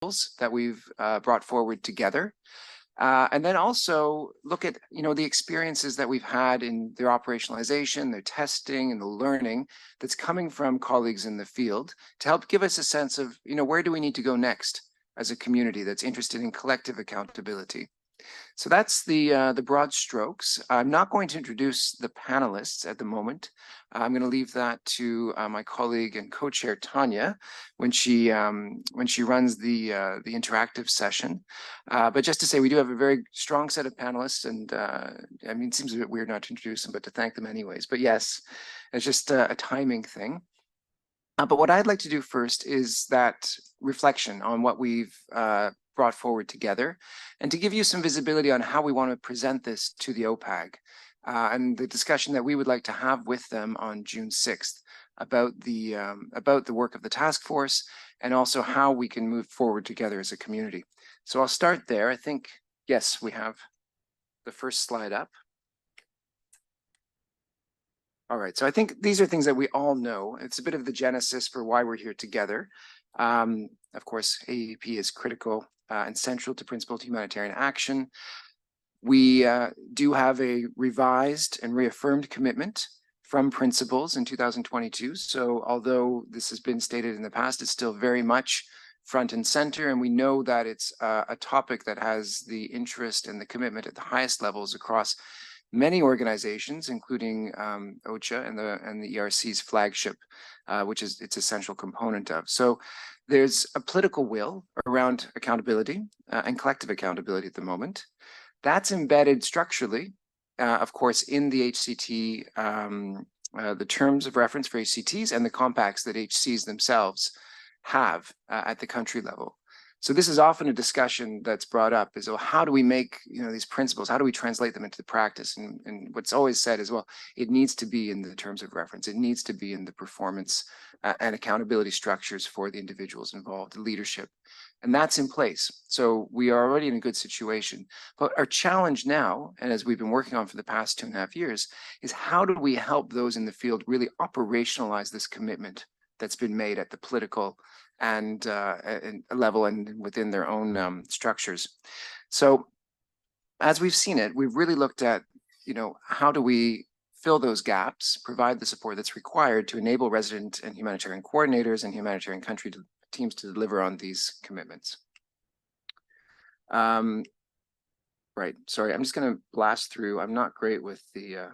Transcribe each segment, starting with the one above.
that we've brought forward together. And then also look at, the experiences that we've had in their operationalization, their testing, and the learning that's coming from colleagues in the field to help give us a sense of, where do we need to go next as a community that's interested in collective accountability. So that's the broad strokes. I'm not going to introduce the panelists at the moment. I'm going to leave that to my colleague and co-chair Tanya when she runs the interactive session. But just to say, we do have a very strong set of panelists, and I mean, it seems a bit weird not to introduce them, but to thank them anyways. But yes, it's just a timing thing. But what I'd like to do first is that reflection on what we've brought forward together, and to give you some visibility on how we want to present this to the OPAG, and the discussion that we would like to have with them on June 6th about the work of the task force, and also how we can move forward together as a community. So I'll start there. I think, yes, we have the first slide up. All right, so I think these are things that we all know. It's a bit of the genesis for why we're here together. Of course, AAP is critical and central to principled humanitarian action. We do have a revised and reaffirmed commitment from principles in 2022. So although this has been stated in the past, it's still very much front and center. And we know that it's a topic that has the interest and the commitment at the highest levels across many organizations, including OCHA and the ERC's flagship, which is its essential component of. So there's a political will around accountability and collective accountability at the moment. That's embedded structurally, of course, in the HCT, the terms of reference for HCTs and the compacts that HCs themselves have at the country level. So this is often a discussion that's brought up is, well, how do we make these principles, how do we translate them into the practice? And what's always said is, well, it needs to be in the terms of reference. It needs to be in the performance and accountability structures for the individuals involved, the leadership. And that's in place. So we are already in a good situation. But our challenge now, and as we've been working on for the past 2.5 years, is how do we help those in the field really operationalize this commitment that's been made at the political and level and within their own structures. So as we've seen it, we've really looked at, how do we fill those gaps, provide the support that's required to enable resident and humanitarian coordinators and humanitarian country teams to deliver on these commitments. Right, sorry, I'm just going to blast through. I'm not great with the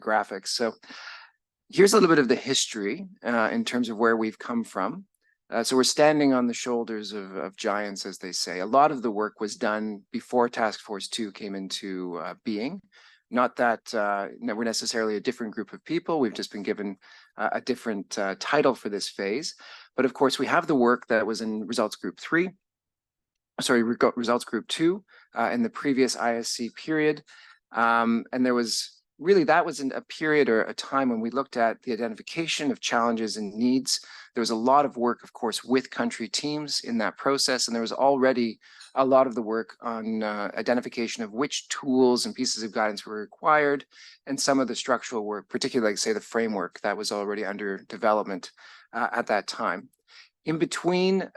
graphics. So here's a little bit of the history in terms of where we've come from. So we're standing on the shoulders of giants, as they say. A lot of the work was done before Task Force 2 came into being. Not that we're necessarily a different group of people. We've just been given a different title for this phase. But of course, we have the work that was in Results Group 2 in the previous IASC period. And there was really, that was in a period or a time when we looked at the identification of challenges and needs. There was a lot of work, of course, with country teams in that process. And there was already a lot of the work on identification of which tools and pieces of guidance were required, and some of the structural work, particularly, like, say, the framework that was already under development at that time. In between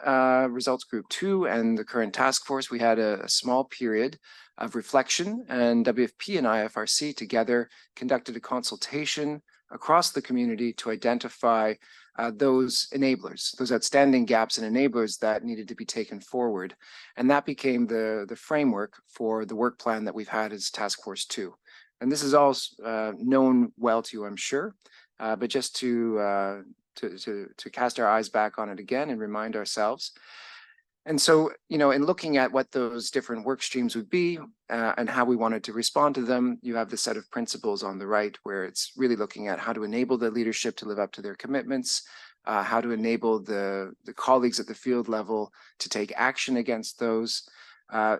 Results Group 2 and the current task force, we had a small period of reflection, and WFP and IFRC together conducted a consultation across the community to identify those enablers, those outstanding gaps and enablers that needed to be taken forward. And that became the framework for the work plan that we've had as Task Force 2. And this is all known well to you, I'm sure, but just to cast our eyes back on it again and remind ourselves. And so, in looking at what those different work streams would be and how we wanted to respond to them, you have the set of principles on the right, where it's really looking at how to enable the leadership to live up to their commitments, how to enable the colleagues at the field level to take action against those,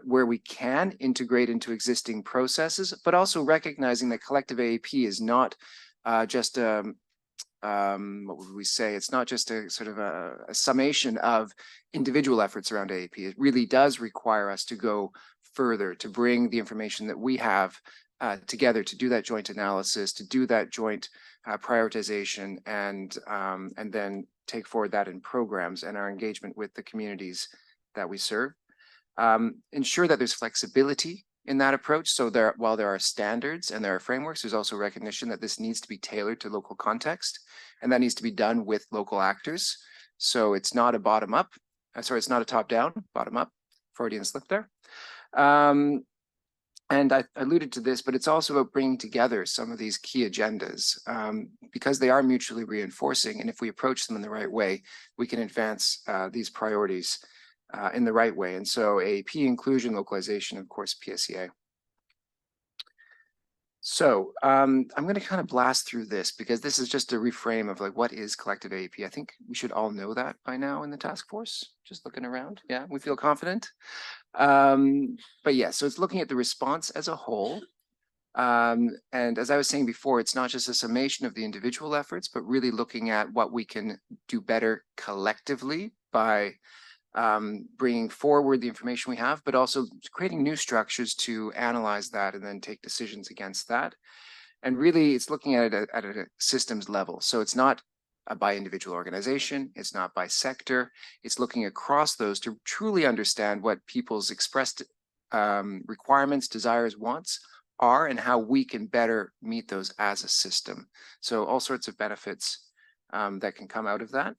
where we can integrate into existing processes, but also recognizing that Collective AAP is not just what would we say? It's not just a sort of a summation of individual efforts around AAP. It really does require us to go further, to bring the information that we have together, to do that joint analysis, to do that joint prioritization, and then take forward that in programs and our engagement with the communities that we serve. Ensure that there's flexibility in that approach. So while there are standards and there are frameworks, there's also recognition that this needs to be tailored to local context, and that needs to be done with local actors. So it's not a bottom up, it's not a top down, bottom up, Freudian slip there. And I alluded to this, but it's also about bringing together some of these key agendas because they are mutually reinforcing. And if we approach them in the right way, we can advance these priorities in the right way. And so AAP inclusion, localization, of course, PSEA. So I'm going to kind of blast through this because this is just a reframe of like, what is Collective AAP? I think we should all know that by now in the task force, just looking around. Yeah, we feel confident. But yeah, so it's looking at the response as a whole. And as I was saying before, it's not just a summation of the individual efforts, but really looking at what we can do better collectively by bringing forward the information we have, but also creating new structures to analyze that and then take decisions against that. And really, it's looking at it at a systems level. So it's not by individual organization, it's not by sector, it's looking across those to truly understand what people's expressed requirements, desires, wants are, and how we can better meet those as a system. So all sorts of benefits that can come out of that.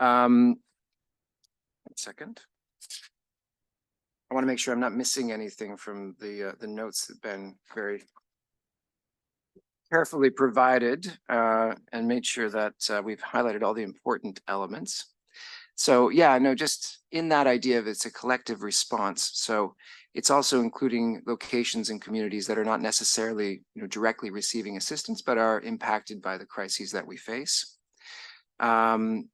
One second. I want to make sure I'm not missing anything from the notes that have been very carefully provided and made sure that we've highlighted all the important elements. So yeah, no, just in that idea of it's a collective response. So it's also including locations and communities that are not necessarily directly receiving assistance, but are impacted by the crises that we face. And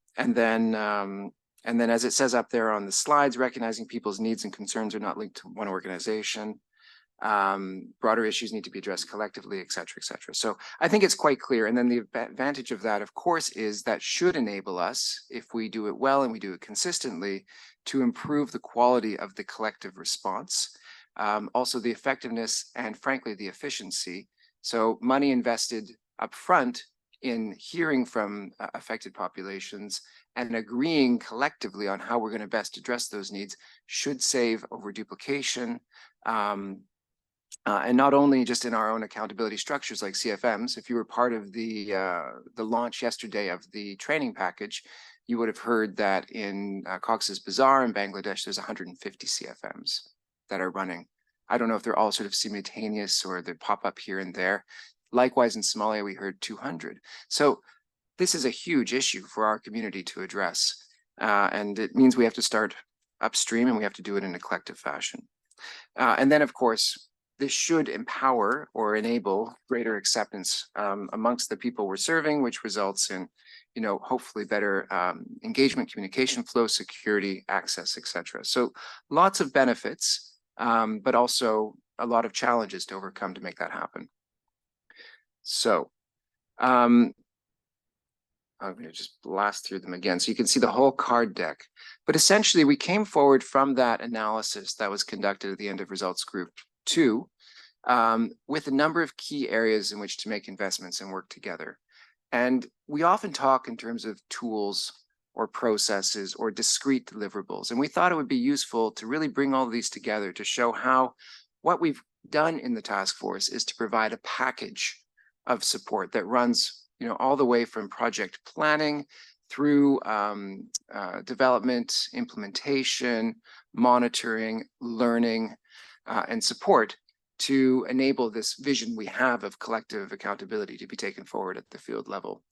then as it says up there on the slides, recognizing people's needs and concerns are not linked to one organization. Broader issues need to be addressed collectively, et cetera, et cetera. So I think it's quite clear. And then the advantage of that, of course, is that should enable us, if we do it well and we do it consistently, to improve the quality of the collective response, also the effectiveness and frankly, the efficiency. So money invested upfront in hearing from affected populations and agreeing collectively on how we're going to best address those needs should save over duplication. And not only just in our own accountability structures like CFMs. If you were part of the launch yesterday of the training package, you would have heard that in Cox's Bazar in Bangladesh, there's 150 CFMs that are running. I don't know if they're all sort of simultaneous or they pop up here and there. Likewise, in Somalia, we heard 200. So this is a huge issue for our community to address. And it means we have to start upstream and we have to do it in a collective fashion. And then, of course, this should empower or enable greater acceptance amongst the people we're serving, which results in, hopefully better engagement, communication flow, security, access, et cetera. So lots of benefits, but also a lot of challenges to overcome to make that happen. So I'm going to just blast through them again so you can see the whole card deck. But essentially, we came forward from that analysis that was conducted at the end of results group 2 with a number of key areas in which to make investments and work together. And we often talk in terms of tools or processes or discrete deliverables. And we thought it would be useful to really bring all of these together to show how what we've done in the task force is to provide a package of support that runs all the way from project planning through development, implementation, monitoring, learning, and support to enable this vision we have of collective accountability to be taken forward at the field level.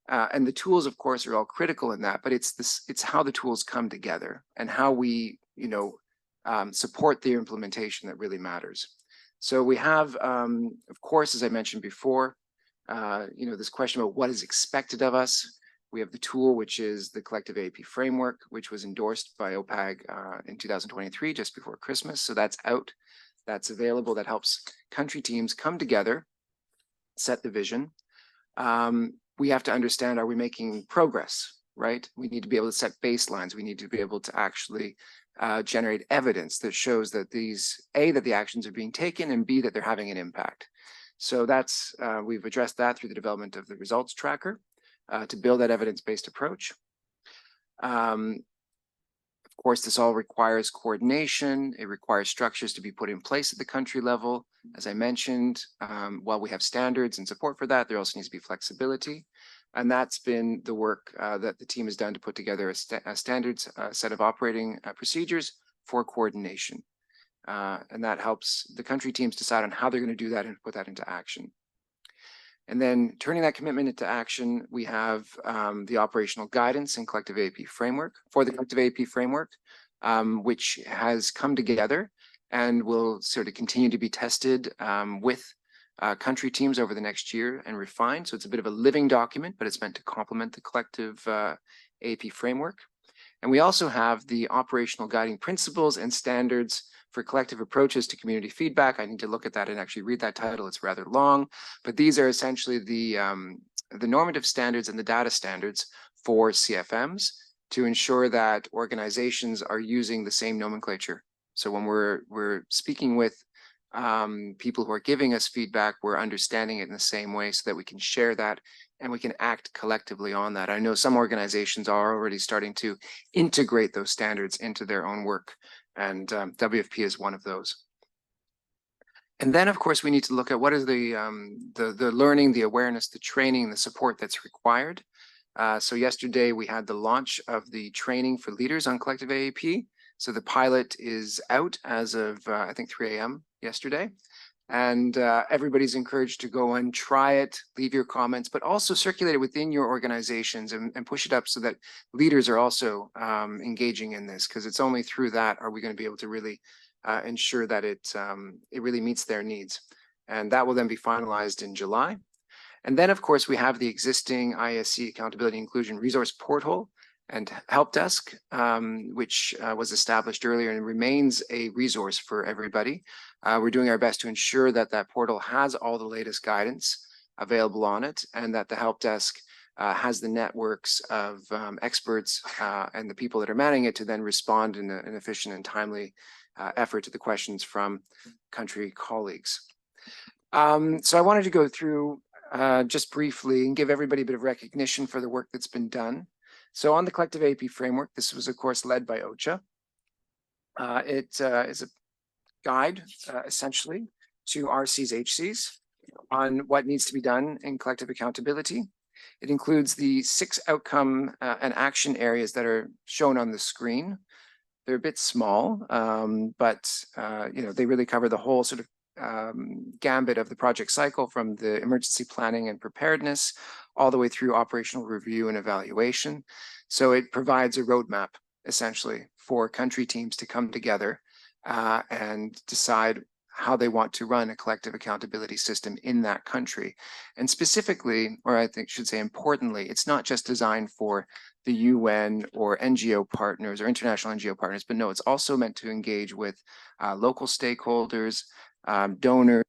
And the tools, of course, are all critical in that, but it's how the tools come together and how we, support the implementation that really matters. So we have, of course, as I mentioned before, this question about what is expected of us. We have the tool, which is the Collective AAP framework, which was endorsed by OPAG in 2023, just before Christmas. So that's out, that's available, that helps country teams come together, set the vision. We have to understand, are we making progress, right? We need to be able to set baselines. We need to be able to actually generate evidence that shows that that the actions are being taken, and B, that they're having an impact. So that's, we've addressed that through the development of the results tracker. to build that evidence-based approach. Of course, this all requires coordination. It requires structures to be put in place at the country level. As I mentioned, while we have standards and support for that, there also needs to be flexibility. And that's been the work that the team has done to put together a standards set of operating procedures for coordination. And that helps the country teams decide on how they're going to do that and put that into action. And then turning that commitment into action, we have the operational guidance and Collective AAP framework for the Collective AAP framework, which has come together and will sort of continue to be tested with country teams over the next year and refined. So it's a bit of a living document, but it's meant to complement the Collective AAP framework. And we also have the operational guiding principles and standards for collective approaches to community feedback. I need to look at that and actually read that title. It's rather long, but these are essentially the normative standards and the data standards for CFMs to ensure that organizations are using the same nomenclature. So when we're speaking with people who are giving us feedback, we're understanding it in the same way so that we can share that and we can act collectively on that. I know some organizations are already starting to integrate those standards into their own work, and WFP is one of those. And then, of course, we need to look at what is the learning, the awareness, the training, the support that's required. So yesterday we had the launch of the training for leaders on Collective AAP. So the pilot is out as of, I think, 3 a.m. yesterday. And everybody's encouraged to go and try it, leave your comments, but also circulate it within your organizations and push it up so that leaders are also engaging in this, because it's only through that are we going to be able to really ensure that it really meets their needs. And that will then be finalized in July. And then, of course, we have the existing IASC Accountability Inclusion Resource Portal and Help Desk, which was established earlier and remains a resource for everybody. We're doing our best to ensure that that portal has all the latest guidance available on it, and that the Help Desk has the networks of experts and the people that are manning it to then respond in an efficient and timely effort to the questions from country colleagues. So I wanted to go through just briefly and give everybody a bit of recognition for the work that's been done. So on the Collective AAP framework, this was, of course, led by OCHA. It is a guide, essentially, to RCs, HCs on what needs to be done in collective accountability. It includes the 6 outcome and action areas that are shown on the screen. They're a bit small, but they really cover the whole sort of gambit of the project cycle, from the emergency planning and preparedness all the way through operational review and evaluation. So it provides a roadmap, essentially, for country teams to come together and decide how they want to run a collective accountability system in that country. And specifically, or I think should say importantly, it's not just designed for the UN or NGO partners or international NGO partners, but no, it's also meant to engage with local stakeholders, donors,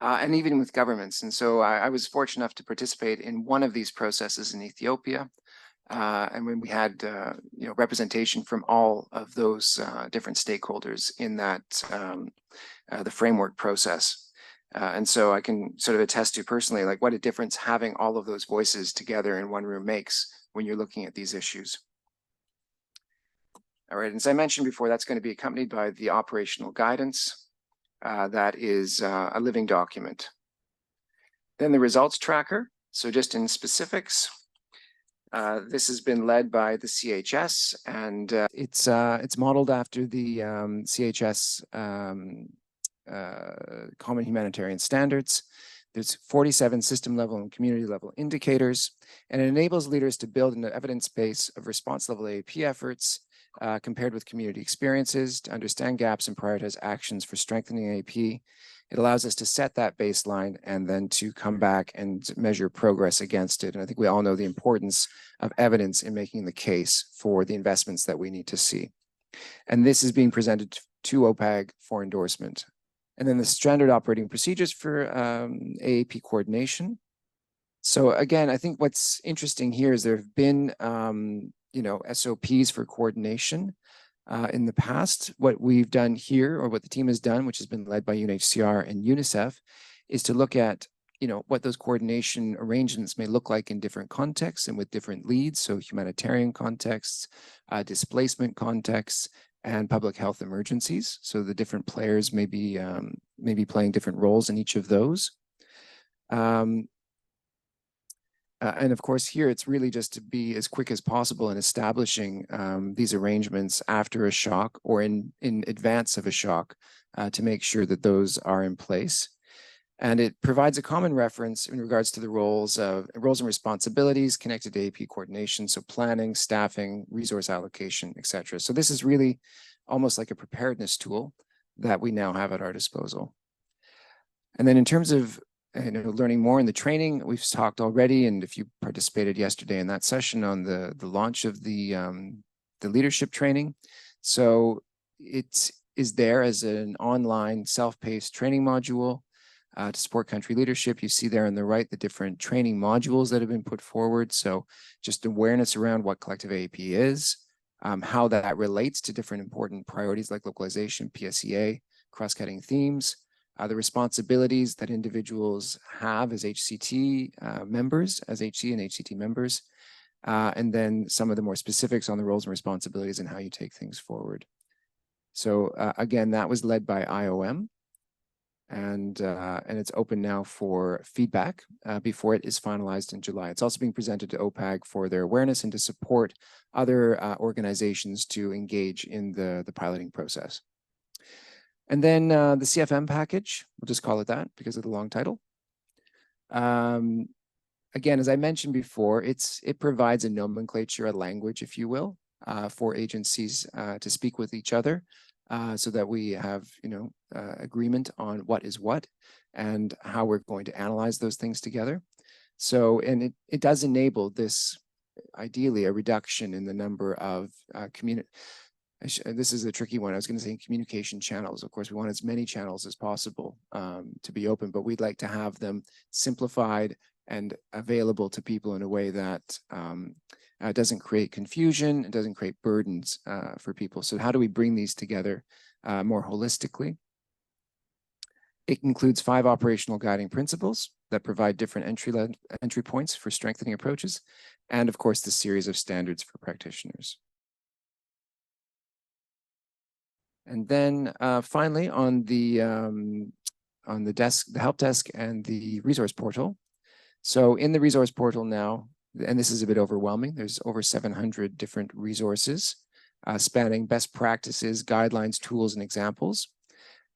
and even with governments. And so I was fortunate enough to participate in one of these processes in Ethiopia. And when we had representation from all of those different stakeholders in that the framework process. And so I can sort of attest to personally, like, what a difference having all of those voices together in one room makes when you're looking at these issues. All right, and as I mentioned before, that's going to be accompanied by the operational guidance. That is a living document. Then the results tracker. So just in specifics, this has been led by the CHS, and it's modeled after the CHS Common Humanitarian Standards. There's 47 system level and community level indicators, and it enables leaders to build an evidence base of response level AAP efforts compared with community experiences, to understand gaps and prioritize actions for strengthening AAP. It allows us to set that baseline and then to come back and measure progress against it. And I think we all know the importance of evidence in making the case for the investments that we need to see. And this is being presented to OPAG for endorsement. And then the standard operating procedures for AAP coordination. So again, I think what's interesting here is there have been SOPs for coordination in the past. What we've done here, or what the team has done, which has been led by UNHCR and UNICEF, is to look at what those coordination arrangements may look like in different contexts and with different leads, so humanitarian contexts, displacement contexts, and public health emergencies. So the different players may be playing different roles in each of those. And of course, here it's really just to be as quick as possible in establishing these arrangements after a shock or in advance of a shock to make sure that those are in place. And it provides a common reference in regards to the roles and responsibilities connected to AP coordination, so planning, staffing, resource allocation, et cetera. So this is really almost like a preparedness tool that we now have at our disposal. And then in terms of learning more in the training, we've talked already, and if you participated yesterday in that session on the launch of the leadership training. So it is there as an online self-paced training module to support country leadership. You see there on the right the different training modules that have been put forward. So just awareness around what Collective AAP is, how that relates to different important priorities like localization, PSEA, cross-cutting themes, the responsibilities that individuals have as HCT members, as HC and HCT members, and then some of the more specifics on the roles and responsibilities and how you take things forward. So again, that was led by IOM. And it's open now for feedback before it is finalized in July. It's also being presented to OPAG for their awareness and to support other organizations to engage in the piloting process. And then the CFM package, we'll just call it that because of the long title. Again, as I mentioned before, it provides a nomenclature, a language, if you will, for agencies to speak with each other. So that we have, agreement on what is what and how we're going to analyze those things together. So, and it does enable this, ideally, a reduction in the number of this is a tricky one. I was going to say communication channels. Of course, we want as many channels as possible to be open, but we'd like to have them simplified and available to people in a way that it doesn't create confusion, it doesn't create burdens for people. So how do we bring these together more holistically? It includes 5 operational guiding principles that provide different entry points for strengthening approaches, and of course, the series of standards for practitioners. And then finally, on the help desk and the resource portal. So in the resource portal now, and this is a bit overwhelming, there's over 700 different resources spanning best practices, guidelines, tools, and examples.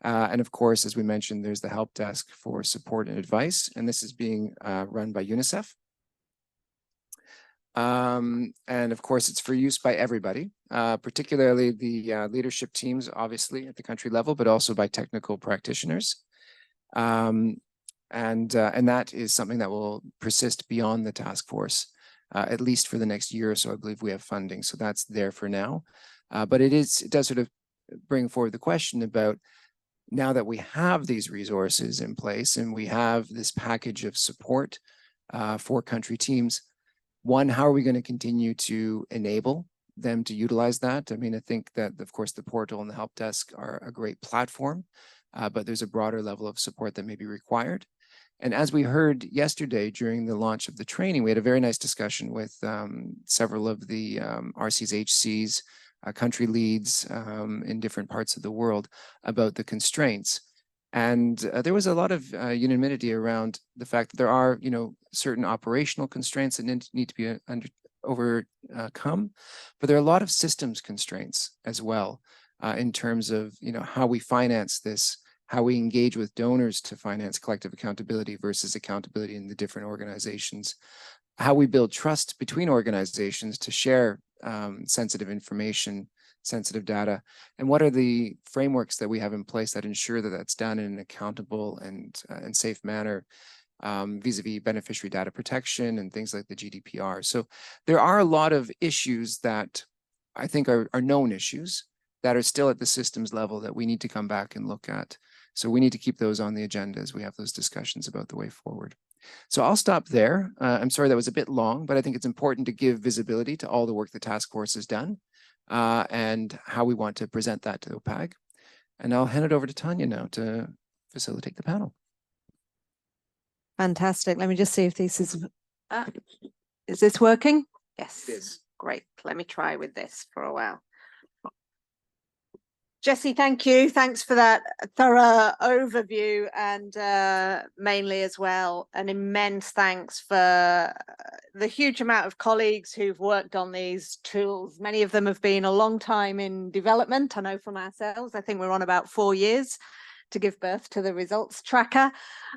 And of course, as we mentioned, there's the help desk for support and advice, and this is being run by UNICEF. And of course, it's for use by everybody, particularly the leadership teams, obviously at the country level, but also by technical practitioners. And that is something that will persist beyond the task force, at least for the next year or so. I believe we have funding, so that's there for now. But it does sort of bring forward the question about, now that we have these resources in place and we have this package of support for country teams, one, how are we going to continue to enable them to utilize that? I mean, I think that, of course, the portal and the help desk are a great platform, but there's a broader level of support that may be required. And as we heard yesterday during the launch of the training, we had a very nice discussion with several of the RC's, HC's, country leads in different parts of the world about the constraints. And there was a lot of unanimity around the fact that there are, certain operational constraints that need to be overcome, but there are a lot of systems constraints as well in terms of, how we finance this, how we engage with donors to finance collective accountability versus accountability in the different organizations, how we build trust between organizations to share sensitive information, sensitive data, and what are the frameworks that we have in place that ensure that that's done in an accountable and safe manner vis-a-vis beneficiary data protection and things like the GDPR. So there are a lot of issues that I think are known issues that are still at the systems level that we need to come back and look at. So we need to keep those on the agenda as we have those discussions about the way forward. So I'll stop there. I'm sorry that was a bit long, but I think it's important to give visibility to all the work the task force has done and how we want to present that to OPAG. And I'll hand it over to Tanya now to facilitate the panel. Fantastic. Let me just see if this is this working? Yes. It is. Great. Let me try with this for a while. Jessie, thank you. Thanks for that thorough overview, and mainly as well, an immense thanks for the huge amount of colleagues who've worked on these tools. Many of them have been a long time in development. I know from ourselves, I think we're on about 4 years to give birth to the results tracker.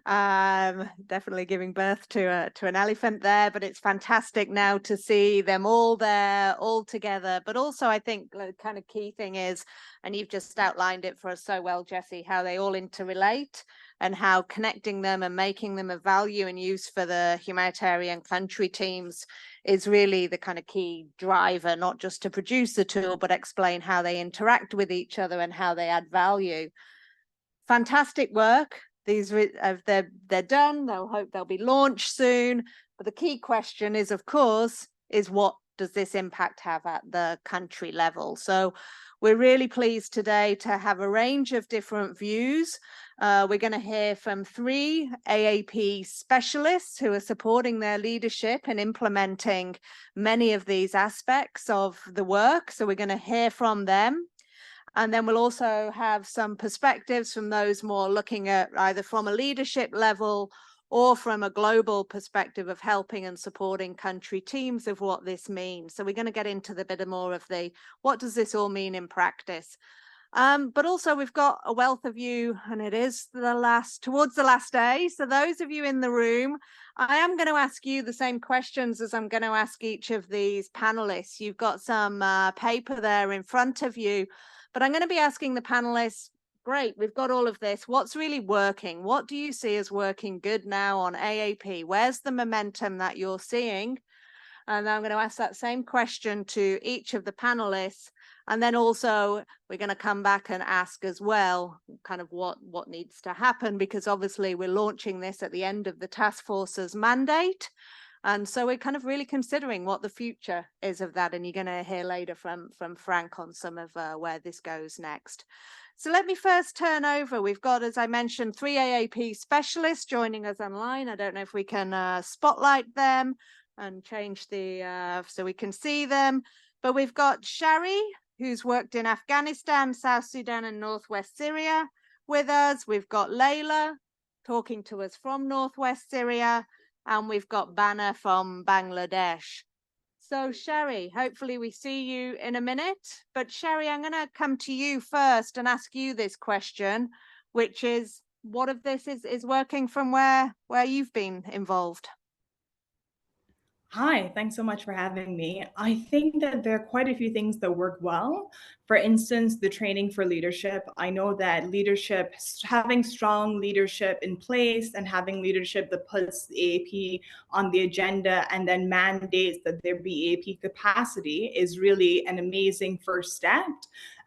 Definitely giving birth to an elephant there, but it's fantastic now to see them all there, all together. But also, I think the kind of key thing is, and you've just outlined it for us so well, Jessie, how they all interrelate and how connecting them and making them of value and use for the humanitarian country teams is really the kind of key driver, not just to produce the tool, but explain how they interact with each other and how they add value. Fantastic work. These they're done. They'll hope they'll be launched soon. But the key question is, of course, is what does this impact have at the country level? So we're really pleased today to have a range of different views. We're going to hear from 3 AAP specialists who are supporting their leadership and implementing many of these aspects of the work. So we're going to hear from them. And then we'll also have some perspectives from those more looking at either from a leadership level or from a global perspective of helping and supporting country teams of what this means. So we're going to get into the bit more of the, what does this all mean in practice? But also we've got a wealth of you, and it is towards the last day. So those of you in the room, I am going to ask you the same questions as I'm going to ask each of these panelists. You've got some paper there in front of you. But I'm going to be asking the panelists, great, we've got all of this. What's really working? What do you see as working good now on AAP? Where's the momentum that you're seeing? And I'm going to ask that same question to each of the panelists. And then also we're going to come back and ask as well, kind of what needs to happen, because obviously we're launching this at the end of the task force's mandate. And so we're kind of really considering what the future is of that. And you're going to hear later from Frank on some of where this goes next. So let me first turn over. We've got, as I mentioned, 3 AAP specialists joining us online. I don't know if we can spotlight them and change the, so we can see them. But we've got Shari, who's worked in Afghanistan, South Sudan and Northwest Syria with us. We've got Layla talking to us from Northwest Syria. And we've got Banna from Bangladesh. So Shari, hopefully we see you in a minute. But Shari, I'm going to come to you first and ask you this question, which is, what of this is working from where you've been involved? Hi, thanks so much for having me. I think that there are quite a few things that work well. For instance, the training for leadership. I know that leadership, having strong leadership in place and having leadership that puts the AAP on the agenda and then mandates that there be AAP capacity is really an amazing first step.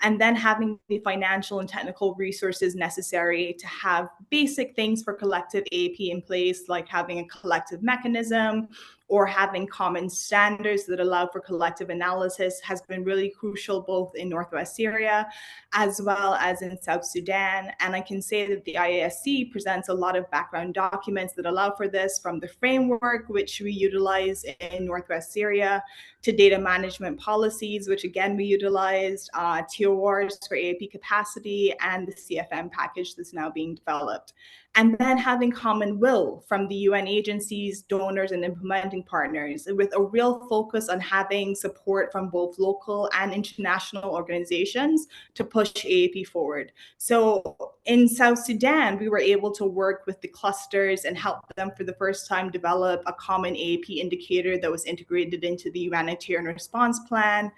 And then having the financial and technical resources necessary to have basic things for collective AAP in place, like having a collective mechanism, or having common standards that allow for collective analysis has been really crucial both in Northwest Syria as well as in South Sudan. And I can say that the IASC presents a lot of background documents that allow for this, from the framework, which we utilize in Northwest Syria, to data management policies, which again we utilized, TORs for AAP capacity, and the CFM package that's now being developed. And then having common will from the UN agencies, donors, and implementing partners, with a real focus on having support from both local and international organizations to push AAP forward. So in South Sudan, we were able to work with the clusters and help them for the first time develop a common AAP indicator that was integrated into the humanitarian response plan.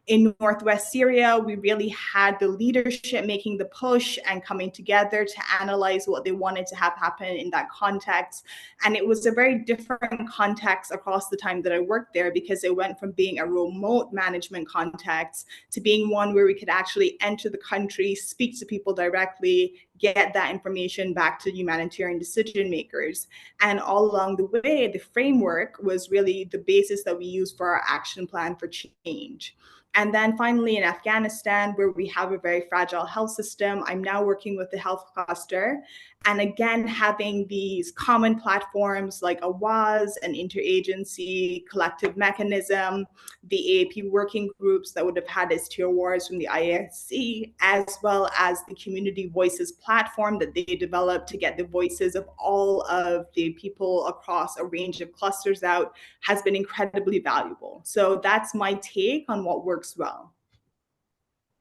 In Northwest Syria, we really had the leadership making the push and coming together to analyze what they wanted to have happen in that context. And it was a very different context across the time that I worked there, because it went from being a remote management context to being one where we could actually enter the country, speak to people directly, get that information back to humanitarian decision makers. And all along the way, the framework was really the basis that we use for our action plan for change. And then finally in Afghanistan, where we have a very fragile health system, I'm now working with the health cluster. And again, having these common platforms like a WAS, an interagency collective mechanism, the AAP working groups that would have had its tier wars from the IASC, as well as the community voices platform that they developed to get the voices of all of the people across a range of clusters out, has been incredibly valuable. So that's my take on what works well.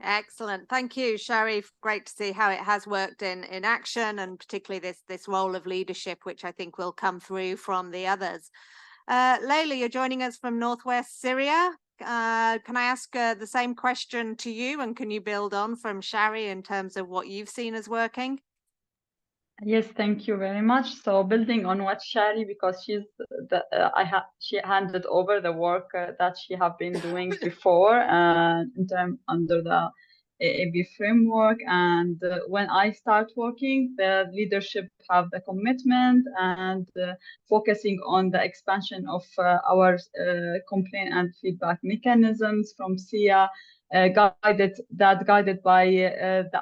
Excellent. Thank you, Shari. Great to see how it has worked in action, and particularly this role of leadership, which I think will come through from the others. Layla, you're joining us from Northwest Syria. Can I ask the same question to you, and can you build on from Shari in terms of what you've seen as working? Yes, thank you very much. So building on what Shari, because she handed over the work that she have been doing before under the AAP framework, and when I start working, the leadership have the commitment and focusing on the expansion of our complaint and feedback mechanisms from SIA. Guided by the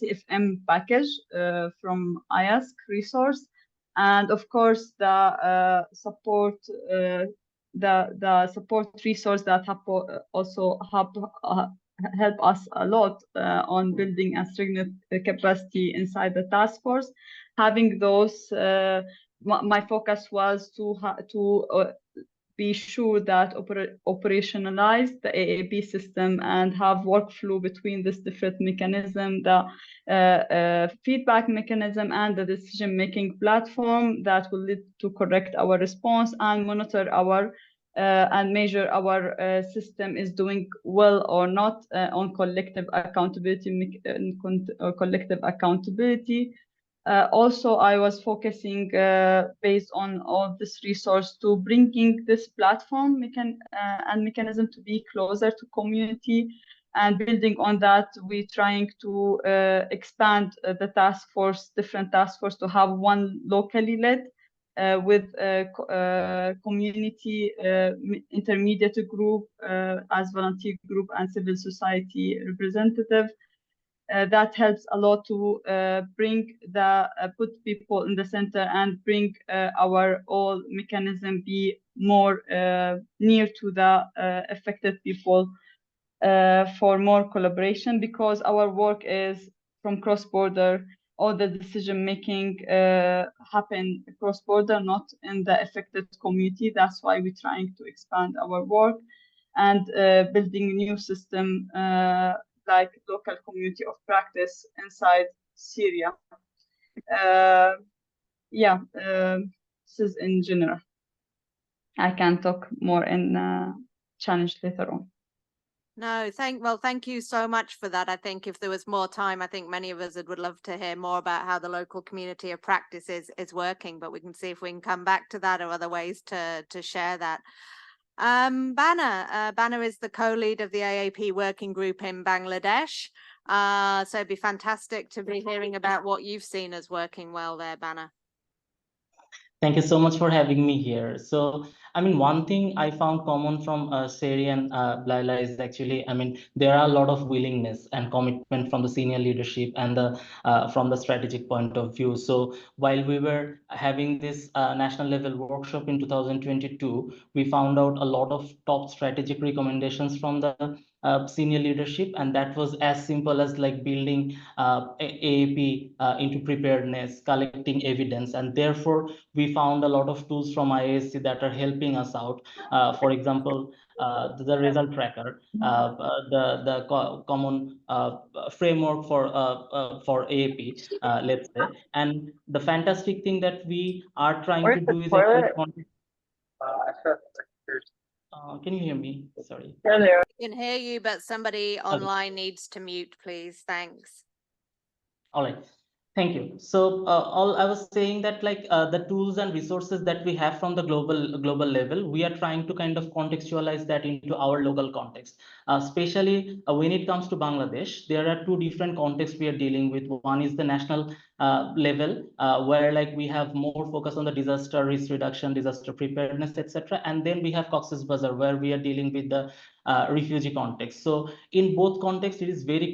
CFM package from IASC resource, and of course the support resource that also help us a lot on building and strengthening the capacity inside the task force. Having those, my focus was to be sure that operationalize the AAP system and have workflow between this different mechanism, the feedback mechanism and the decision-making platform that will lead to correct our response and monitor our and measure our system is doing well or not on collective accountability. Also, I was focusing based on all this resource to bringing this platform and mechanism to be closer to community, and building on that, we're trying to expand the task force, different task force, to have one locally led with community intermediate group as volunteer group and civil society representative. That helps a lot to bring put people in the center and bring our all mechanism be more near to the affected people for more collaboration, because our work is from cross-border. All the decision making happen cross-border, not in the affected community. That's why we're trying to expand our work and building a new system like local community of practice inside Syria. This is in general. I can talk more in challenge later on. No, thank you so much for that. I think if there was more time, I think many of us would love to hear more about how the local community of practice is working, but we can see if we can come back to that or other ways to share that. Banna is the co-lead of the AAP working group in Bangladesh. So it'd be fantastic to be hearing about what you've seen as working well there, Banna. Thank you so much for having me here. So, I mean, one thing I found common from Shari and Layla is actually, I mean, there are a lot of willingness and commitment from the senior leadership and from the strategic point of view. So while we were having this national level workshop in 2022, we found out a lot of top strategic recommendations from the senior leadership, and that was as simple as like building AAP into preparedness, collecting evidence, and therefore we found a lot of tools from IASC that are helping us out. For example, the result tracker, the common framework for AAP, let's say. And the fantastic thing that we are trying to do is can you hear me? Sorry. I can hear you, but somebody online needs to mute, please. Thanks. All right. Thank you. So all I was saying that like the tools and resources that we have from the global level, we are trying to kind of contextualize that into our local context. Especially when it comes to Bangladesh, there are two different contexts we are dealing with. One is the national level, where like we have more focus on the disaster risk reduction, disaster preparedness, etc. And then we have Cox's Bazar, where we are dealing with the refugee context. So in both contexts, it is very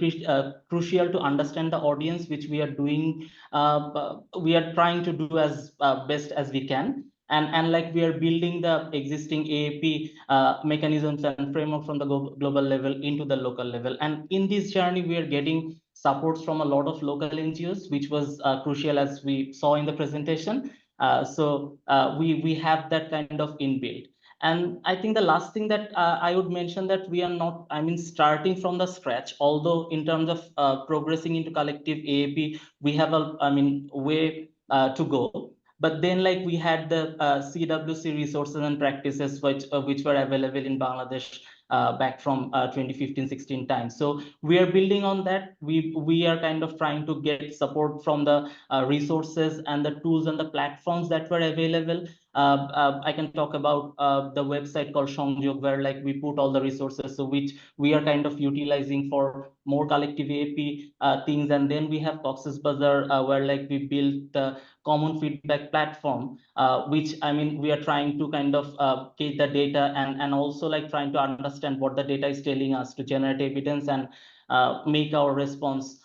crucial to understand the audience, which we are doing, we are trying to do as best as we can. And like we are building the existing AAP mechanisms and framework from the global level into the local level. And in this journey, we are getting supports from a lot of local NGOs, which was crucial as we saw in the presentation. So we have that kind of inbuilt. And I think the last thing that I would mention that we are not, I mean, starting from the scratch, although in terms of progressing into collective AAP, we have a, I mean, way to go. But then like we had the CWC resources and practices which were available in Bangladesh back from 2015-16 times. So we are building on that. We are kind of trying to get support from the resources and the tools and the platforms that were available. I can talk about the website called Songjog, where like we put all the resources, so which we are kind of utilizing for more collective AAP things. And then we have Cox's Bazar, where like we built the common feedback platform, which I mean we are trying to kind of get the data and also like trying to understand what the data is telling us to generate evidence and make our response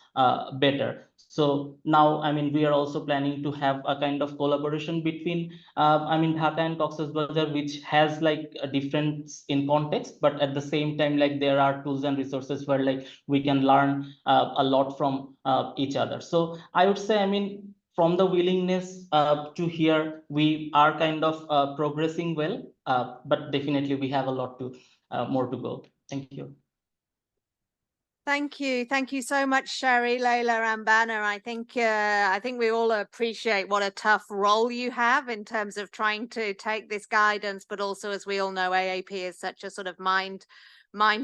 better. So now, I mean, we are also planning to have a kind of collaboration between, I mean, Dhaka and Cox's Bazar, which has like a difference in context, but at the same time, like there are tools and resources where like we can learn a lot from each other. So I would say, I mean, from the willingness to hear, we are kind of progressing well, but definitely we have a lot to more to go. Thank you. Thank you. Thank you so much, Shari, Layla, and Banna. I think we all appreciate what a tough role you have in terms of trying to take this guidance, but also, as we all know, AAP is such a sort of mind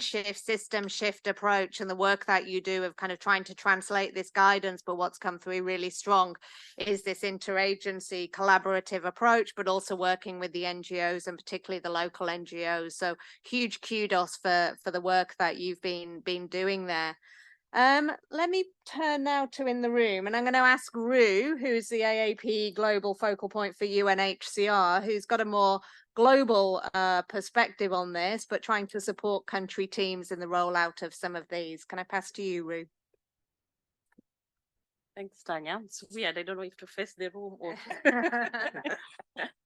shift, system shift approach, and the work that you do of kind of trying to translate this guidance. But what's come through really strong is this interagency collaborative approach, but also working with the NGOs and particularly the local NGOs. So huge kudos for the work that you've been doing there. Let me turn now to in the room, and I'm going to ask Ru, who's the AAP global focal point for UNHCR, who's got a more global perspective on this, but trying to support country teams in the rollout of some of these. Can I pass to you, Ru? Thanks, Tanya. It's weird. I don't know if to face the room or.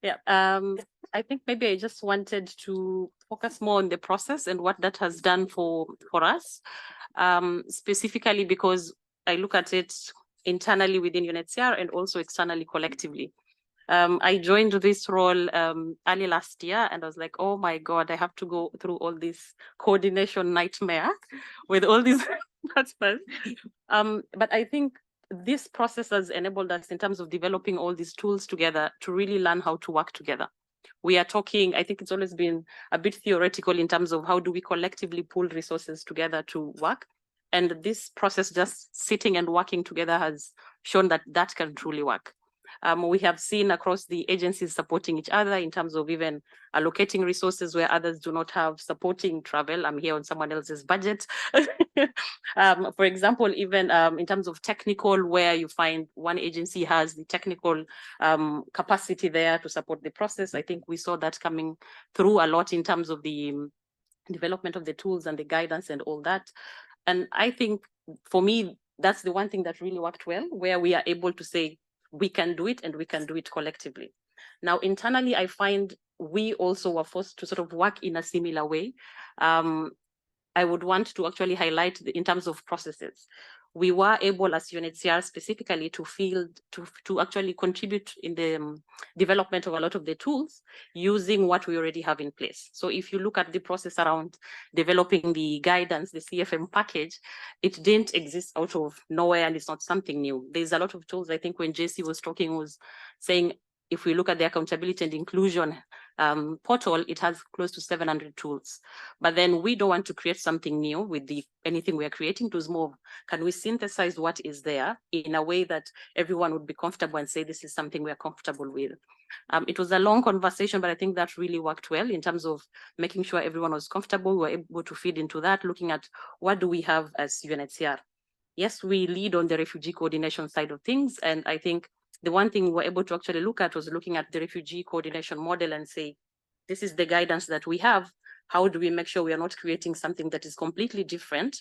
Yeah. I think maybe I just wanted to focus more on the process and what that has done for us, specifically because I look at it internally within UNHCR and also externally collectively. I joined this role early last year, and I was like, oh my God, I have to go through all this coordination nightmare with all these partners. But I think this process has enabled us in terms of developing all these tools together to really learn how to work together. We are talking, I think it's always been a bit theoretical in terms of how do we collectively pull resources together to work. And this process, just sitting and working together, has shown that that can truly work. We have seen across the agencies supporting each other in terms of even allocating resources where others do not have, supporting travel. I'm here on someone else's budget. For example, even in terms of technical, where you find one agency has the technical capacity there to support the process. I think we saw that coming through a lot in terms of the development of the tools and the guidance and all that. And I think for me, that's the one thing that really worked well, where we are able to say, we can do it and we can do it collectively. Now, internally, I find we also were forced to sort of work in a similar way. I would want to actually highlight in terms of processes. We were able as UNHCR specifically to actually contribute in the development of a lot of the tools using what we already have in place. So if you look at the process around developing the guidance, the CFM package, it didn't exist out of nowhere and it's not something new. There's a lot of tools. I think when JC was talking, was saying, if we look at the accountability and inclusion portal, it has close to 700 tools. But then we don't want to create something new with anything we are creating. To more, can we synthesize what is there in a way that everyone would be comfortable and say this is something we are comfortable with? It was a long conversation, but I think that really worked well in terms of making sure everyone was comfortable. We were able to feed into that, looking at what do we have as UNHCR. Yes, we lead on the refugee coordination side of things, and I think the one thing we were able to actually look at was looking at the refugee coordination model and say, this is the guidance that we have. how do we make sure we are not creating something that is completely different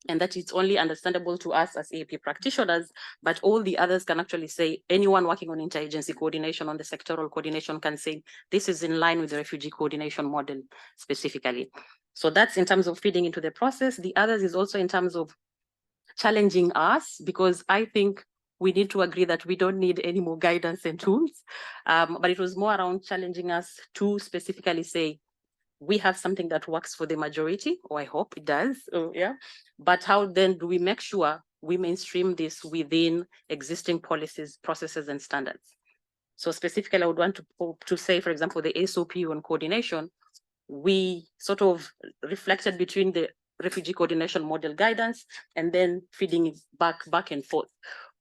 and that it's only understandable to us as AAP practitioners, but all the others can actually say, anyone working on interagency coordination, on the sectoral coordination can say, this is in line with the refugee coordination model specifically. So that's in terms of feeding into the process. The others is also in terms of challenging us, because I think we need to agree that we don't need any more guidance and tools, but it was more around challenging us to specifically say, we have something that works for the majority, or I hope it does, yeah. But how then do we make sure we mainstream this within existing policies, processes, and standards? So specifically, I would want to say, for example, the SOP on coordination, we sort of reflected between the refugee coordination model guidance and then feeding it back and forth.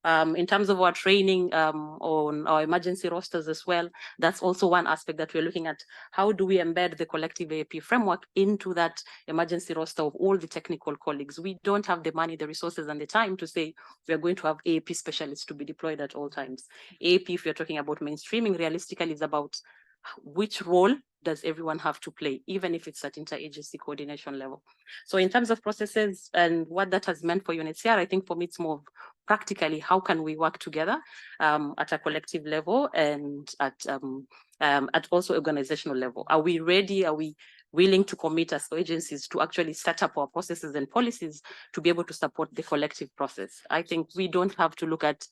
In terms of our training on our emergency rosters as well, that's also one aspect that we're looking at. How do we embed the collective AAP framework into that emergency roster of all the technical colleagues? We don't have the money, the resources, and the time to say we are going to have AAP specialists to be deployed at all times. AAP, if you're talking about mainstreaming, realistically is about which role does everyone have to play, even if it's at interagency coordination level. So in terms of processes and what that has meant for UNHCR, I think for me it's more practically how can we work together at a collective level and at also organizational level. Are we ready? Are we willing to commit as agencies to actually set up our processes and policies to be able to support the collective process? I think we don't have to look at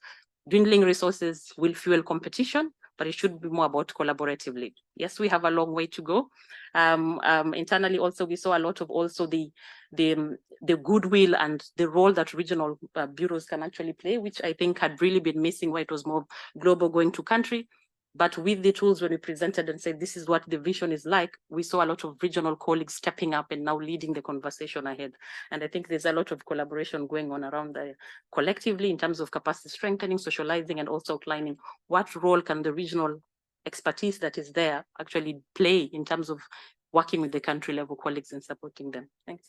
dwindling resources will fuel competition, but it should be more about collaboratively. Yes, we have a long way to go. Internally also, we saw a lot of also the goodwill and the role that regional bureaus can actually play, which I think had really been missing where it was more global going to country. But with the tools, when we presented and said, this is what the vision is like, we saw a lot of regional colleagues stepping up and now leading the conversation ahead. And I think there's a lot of collaboration going on around there collectively in terms of capacity strengthening, socializing, and also outlining what role can the regional expertise that is there actually play in terms of working with the country level colleagues and supporting them. Thanks.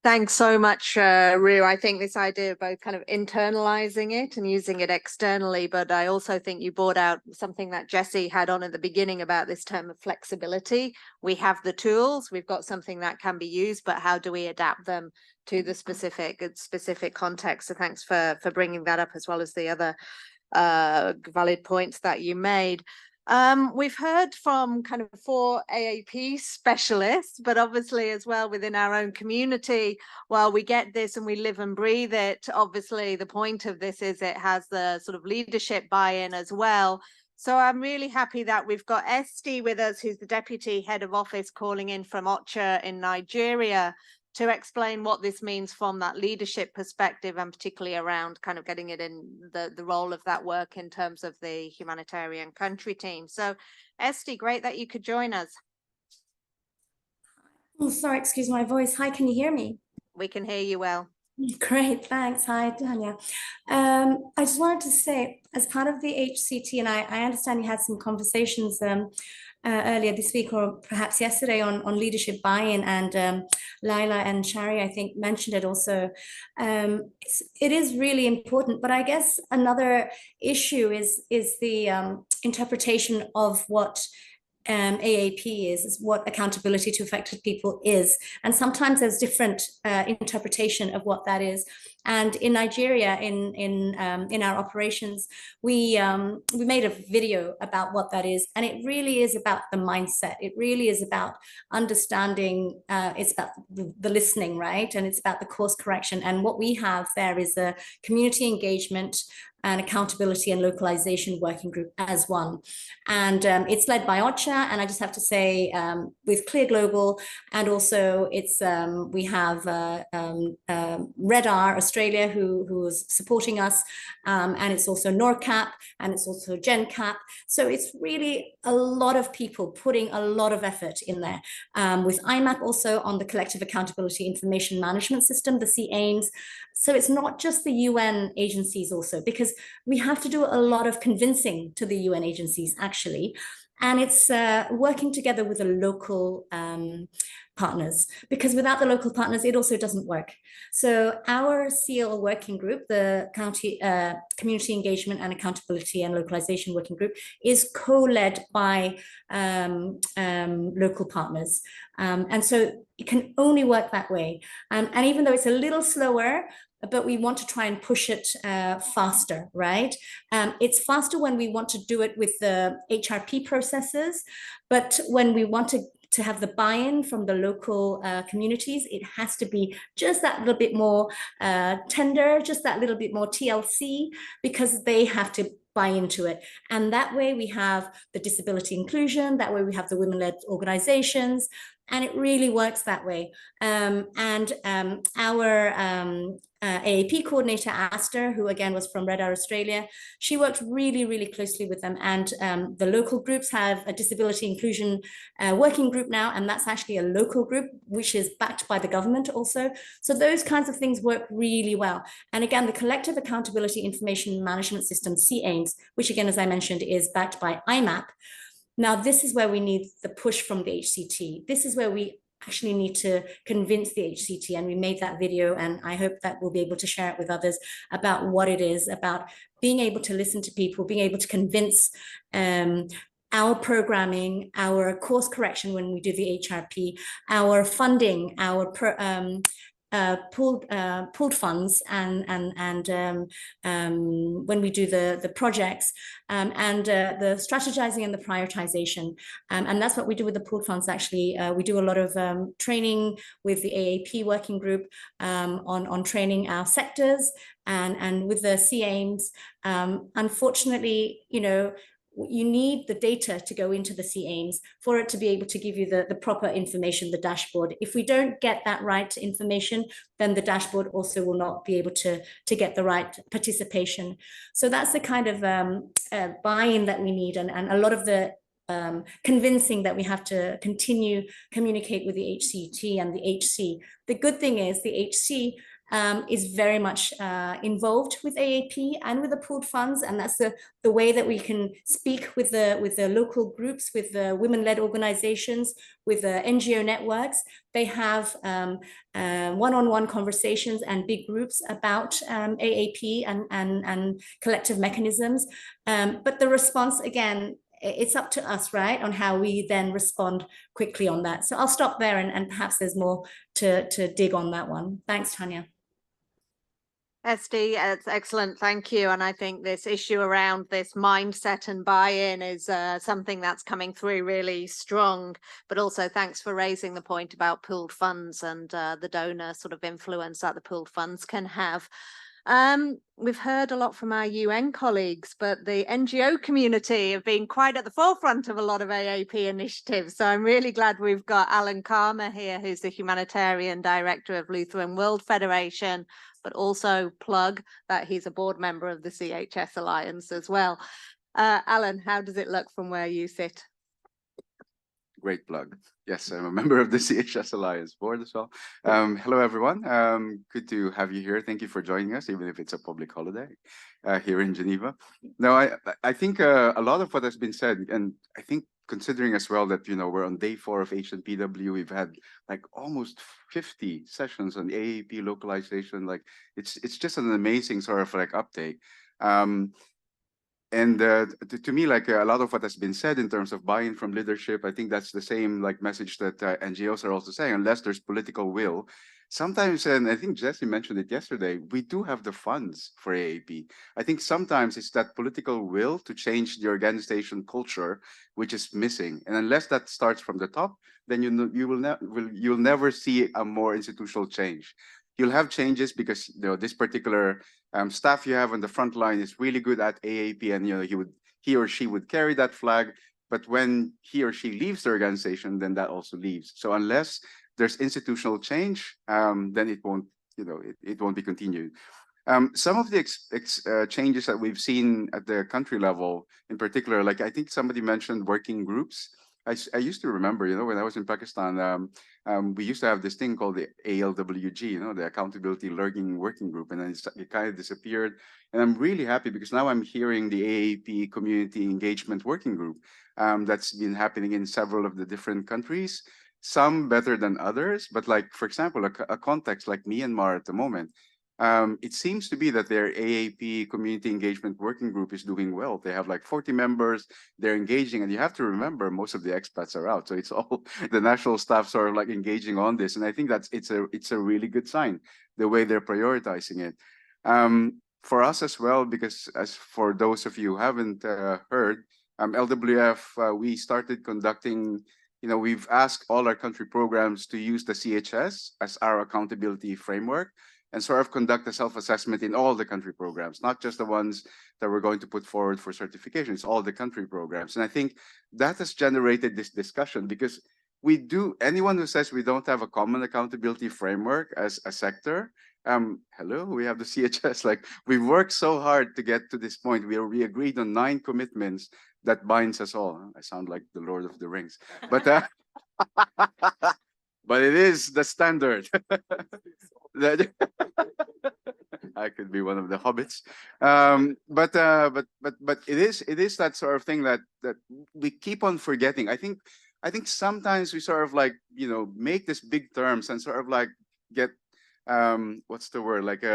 Thanks so much, Ru. I think this idea of both kind of internalizing it and using it externally, but I also think you brought out something that Jessie had on at the beginning about this term of flexibility. We have the tools, we've got something that can be used, but how do we adapt them to the specific context? So thanks for bringing that up, as well as the other valid points that you made. We've heard from kind of 4 AAP specialists, but obviously as well within our own community, while we get this and we live and breathe it, obviously the point of this is it has the sort of leadership buy-in as well. So I'm really happy that we've got Esty with us, who's the Deputy Head of Office calling in from OCHA in Nigeria, to explain what this means from that leadership perspective, and particularly around kind of getting it in the role of that work in terms of the humanitarian country team. So Esty, great that you could join us. Oh, sorry, excuse my voice. Hi, can you hear me? We can hear you well. Great, thanks. Hi, Tanya. I just wanted to say, as part of the HCT, and I understand you had some conversations earlier this week or perhaps yesterday on leadership buy-in, and Layla and Shari, I think, mentioned it also. It is really important, but I guess another issue is the interpretation of what AAP is what accountability to affected people is, and sometimes there's different interpretation of what that is. And in Nigeria, in our operations, we made a video about what that is, and it really is about the mindset. It really is about understanding. It's about the listening, right? And it's about the course correction. And what we have there is a community engagement and accountability and localization working group as one. And it's led by OCHA, and I just have to say with Clear Global, and also it's we have Redar Australia who is supporting us, and it's also NORCAP, and it's also GenCap. So it's really a lot of people putting a lot of effort in there, with IMAP also on the Collective Accountability Information Management System, the CAIMS. So it's not just the UN agencies also, because we have to do a lot of convincing to the UN agencies actually. And it's working together with the local partners, because without the local partners, it also doesn't work. So our CL working group, the Community Engagement and Accountability and Localization Working Group, is co-led by local partners. And so it can only work that way. And even though it's a little slower, but we want to try and push it faster, right? It's faster when we want to do it with the HRP processes, but when we want to have the buy-in from the local communities, it has to be just that little bit more tender, just that little bit more TLC, because they have to buy into it. And that way we have the disability inclusion, that way we have the women-led organizations, and it really works that way. Our AAP coordinator, Aster, who again was from Red Hour Australia, she worked really, really closely with them. And the local groups have a disability inclusion working group now, and that's actually a local group, which is backed by the government also. So those kinds of things work really well. And again, the Collective Accountability Information Management System, CAIMS, which again, as I mentioned, is backed by IMAP. Now, this is where we need the push from the HCT. This is where we actually need to convince the HCT, and we made that video, and I hope that we'll be able to share it with others about what it is, about being able to listen to people, being able to convince our programming, our course correction when we do the HRP, our funding, our pooled funds, and when we do the projects, and the strategizing and the prioritization, and that's what we do with the pooled funds. Actually, we do a lot of training with the AAP working group on training our sectors, and with the CAIMS. Unfortunately, you need the data to go into the CAIMS for it to be able to give you the proper information, the dashboard. If we don't get that right information, then the dashboard also will not be able to get the right participation. So that's the kind of buy-in that we need, and a lot of the convincing that we have to continue communicate with the HCT and the HC. The good thing is the HC is very much involved with AAP and with the pooled funds, and that's the way that we can speak with the local groups, with the women-led organizations, with the NGO networks. They have one-on-one conversations and big groups about AAP and collective mechanisms. But the response, again, it's up to us, right, on how we then respond quickly on that. So I'll stop there, and perhaps there's more to dig on that one. Thanks, Tanya. Esty, it's excellent, thank you. And I think this issue around this mindset and buy-in is something that's coming through really strong, but also thanks for raising the point about pooled funds and the donor sort of influence that the pooled funds can have. We've heard a lot from our UN colleagues, but the NGO community have been quite at the forefront of a lot of AAP initiatives. So I'm really glad we've got Allan Calma here, who's the Humanitarian Director of Lutheran World Federation, but also plug that he's a board member of the CHS Alliance as well. Allan, how does it look from where you sit? Great plug. Yes, I'm a member of the CHS Alliance board as well. Hello, everyone. Good to have you here. Thank you for joining us, even if it's a public holiday here in Geneva. Now, I think a lot of what has been said, and I think considering as well that, we're on day 4 of HNPW, we've had like almost 50 sessions on AAP localization. Like it's just an amazing sort of like update. And to me, like a lot of what has been said in terms of buy-in from leadership, I think that's the same like message that NGOs are also saying. Unless there's political will, sometimes, and I think Jesse mentioned it yesterday, we do have the funds for AAP. I think sometimes it's that political will to change the organization culture which is missing. And unless that starts from the top, then you'll never see a more institutional change. You'll have changes because this particular staff you have on the front line is really good at AAP, and he or she would carry that flag. But when he or she leaves the organization, then that also leaves. So unless there's institutional change, then it won't be continued. Some of the changes that we've seen at the country level, in particular, like I think somebody mentioned working groups. I used to remember, when I was in Pakistan, we used to have this thing called the ALWG, the Accountability Learning Working Group, and then it kind of disappeared. And I'm really happy because now I'm hearing the AAP Community Engagement Working Group that's been happening in several of the different countries. some better than others, but like, for example, a context like Myanmar at the moment, it seems to be that their AAP community engagement working group is doing well. They have like 40 members, they're engaging, and you have to remember most of the expats are out. So it's all the national staff sort of like engaging on this. And I think it's a really good sign, the way they're prioritizing it. For us as well, because as for those of you who haven't heard, LWF, we started conducting, we've asked all our country programs to use the CHS as our accountability framework and sort of conduct a self-assessment in all the country programs, not just the ones that we're going to put forward for certification, it's all the country programs. And I think that has generated this discussion because anyone who says we don't have a common accountability framework as a sector, hello, we have the CHS. Like, we've worked so hard to get to this point. We agreed on 9 commitments that binds us all. I sound like the Lord of the Rings, but but it is the standard. I could be one of the hobbits, but it is that sort of thing that we keep on forgetting. I think sometimes we sort of like make this big terms and sort of like get what's the word, like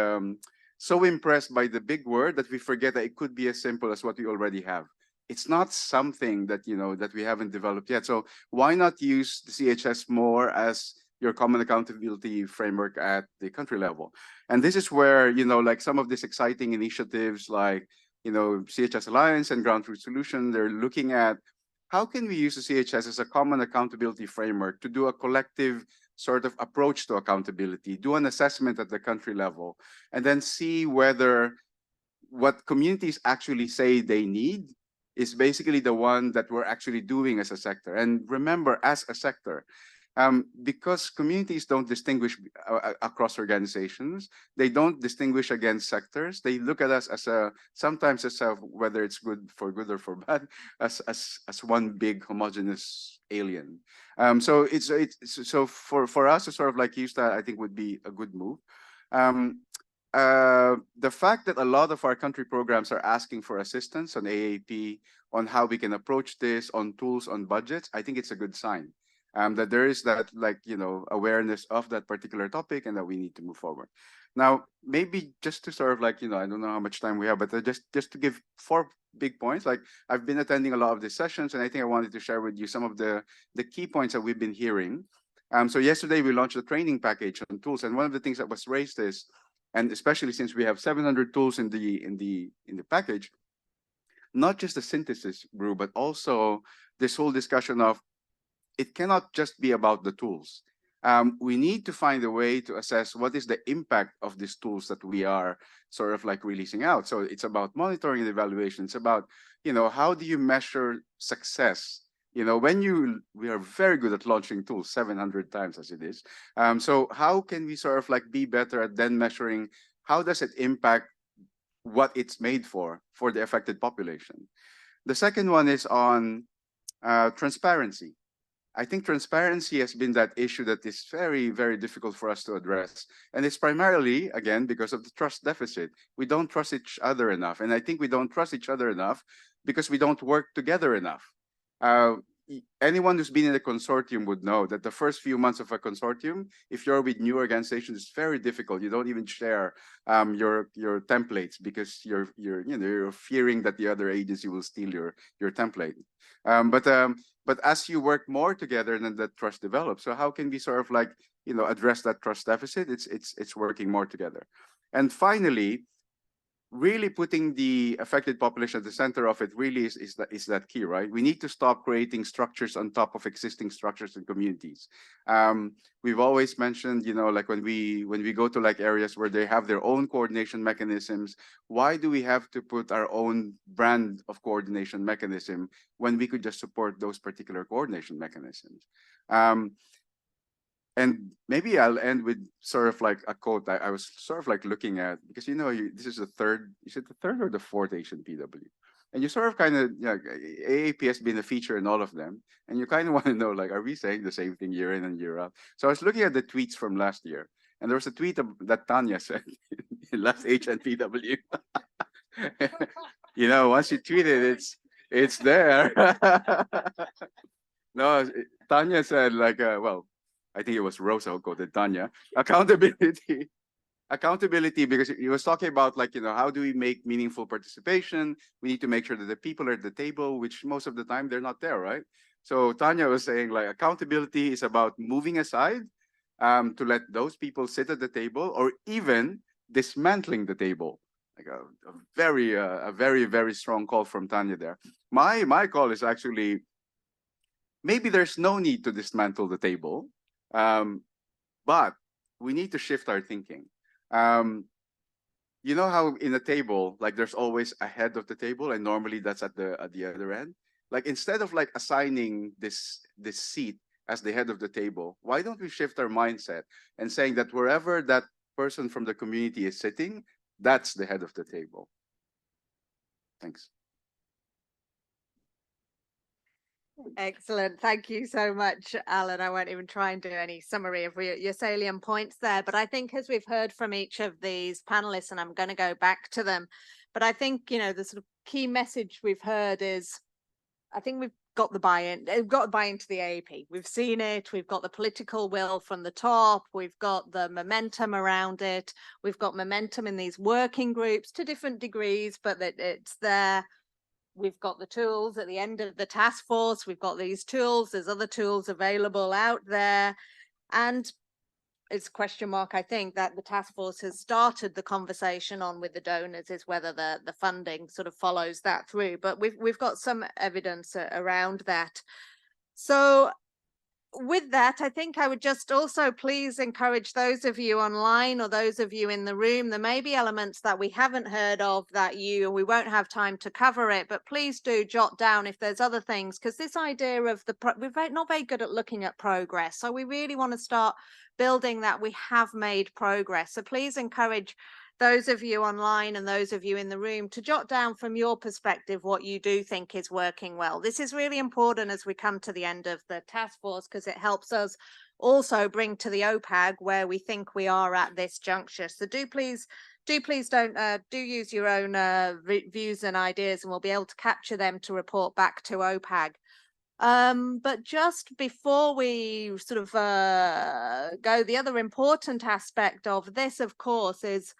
so impressed by the big word that we forget that it could be as simple as what we already have. It's not something that that we haven't developed yet. So why not use the CHS more as your common accountability framework at the country level? And this is where like some of these exciting initiatives like CHS Alliance and Ground Truth Solution, they're looking at how can we use the CHS as a common accountability framework to do a collective sort of approach to accountability, do an assessment at the country level, and then see whether what communities actually say they need is basically the one that we're actually doing as a sector. And remember, as a sector, because communities don't distinguish across organizations, they don't distinguish against sectors. They look at us as sometimes as whether it's good or for bad, as one big homogeneous alien. So so for us to sort of like use that, I think would be a good move. The fact that a lot of our country programs are asking for assistance on AAP, on how we can approach this, on tools, on budgets, I think it's a good sign. That there is that awareness of that particular topic and that we need to move forward. Now, maybe just to sort of like, I don't know how much time we have, but just to give 4 big points. Like, I've been attending a lot of these sessions, and I think I wanted to share with you some of the key points that we've been hearing. So yesterday we launched a training package on tools, and one of the things that was raised is, and especially since we have 700 tools in the package, not just the synthesis grew, but also this whole discussion of it cannot just be about the tools. We need to find a way to assess what is the impact of these tools that we are sort of like releasing out. So it's about monitoring and evaluation. It's about, how do you measure success? We are very good at launching tools 700 times as it is. So how can we sort of like be better at then measuring how does it impact what it's made for the affected population? The second one is on transparency. I think transparency has been that issue that is very, very difficult for us to address. And it's primarily, again, because of the trust deficit. We don't trust each other enough. And I think we don't trust each other enough because we don't work together enough. Anyone who's been in a consortium would know that the first few months of a consortium, if you're with new organizations, it's very difficult. You don't even share your templates because you're fearing that the other agency will steal your template. But as you work more together, then that trust develops. So how can we sort of like address that trust deficit? It's working more together. And finally, really putting the affected population at the center of it really is that key, right? We need to stop creating structures on top of existing structures and communities. We've always mentioned, like when we go to like areas where they have their own coordination mechanisms, why do we have to put our own brand of coordination mechanism when we could just support those particular coordination mechanisms? And maybe I'll end with sort of like a quote I was sort of like looking at, because this is the third, is it the third or the fourth HNPW? And you sort of kind of, AAP has been a feature in all of them. And you kind of want to know, like, are we saying the same thing year in and year out? So I was looking at the tweets from last year. And there was a tweet that Tanya said in last HNPW. Once you tweet it, it's there. No, Tanya said, like, well, I think it was Rosa who quoted Tanya, accountability. Accountability, because he was talking about, like, you know, how do we make meaningful participation? We need to make sure that the people are at the table, which most of the time they're not there, right? So Tanya was saying, like, accountability is about moving aside to let those people sit at the table, or even dismantling the table. Like a very, very strong call from Tanya there. My call is actually, maybe there's no need to dismantle the table, but we need to shift our thinking. You know how in a table, like, there's always a head of the table, and normally that's at the other end. Like, instead of like assigning this seat as the head of the table, why don't we shift our mindset and saying that wherever that person from the community is sitting, that's the head of the table. Thanks. Excellent. Thank you so much, Alan. I won't even try and do any summary of your salient points there, but I think as we've heard from each of these panelists, and I'm going to go back to them, but I think, you know, the sort of key message we've heard is, I think we've got the buy-in, we've got the buy-in to the AAP. We've seen it, we've got the political will from the top, we've got the momentum around it, we've got momentum in these working groups to different degrees, but that it's there. We've got the tools at the end of the task force. We've got these tools. There's other tools available out there. And it's a question mark, I think, that the task force has started the conversation on with the donors, is whether the funding sort of follows that through. But we've got some evidence around that. So with that, I think I would just also please encourage those of you online or those of you in the room, there may be elements that we haven't heard of that we won't have time to cover it, but please do jot down if there's other things, because this idea of we're not very good at looking at progress. So we really want to start building that we have made progress. So please encourage those of you online and those of you in the room to jot down from your perspective what you do think is working well. This is really important as we come to the end of the task force, because it helps us also bring to the OPAG where we think we are at this juncture. So do please don't use your own views and ideas, and we'll be able to capture them to report back to OPAG. But just before we sort of go, the other important aspect of this, of course, is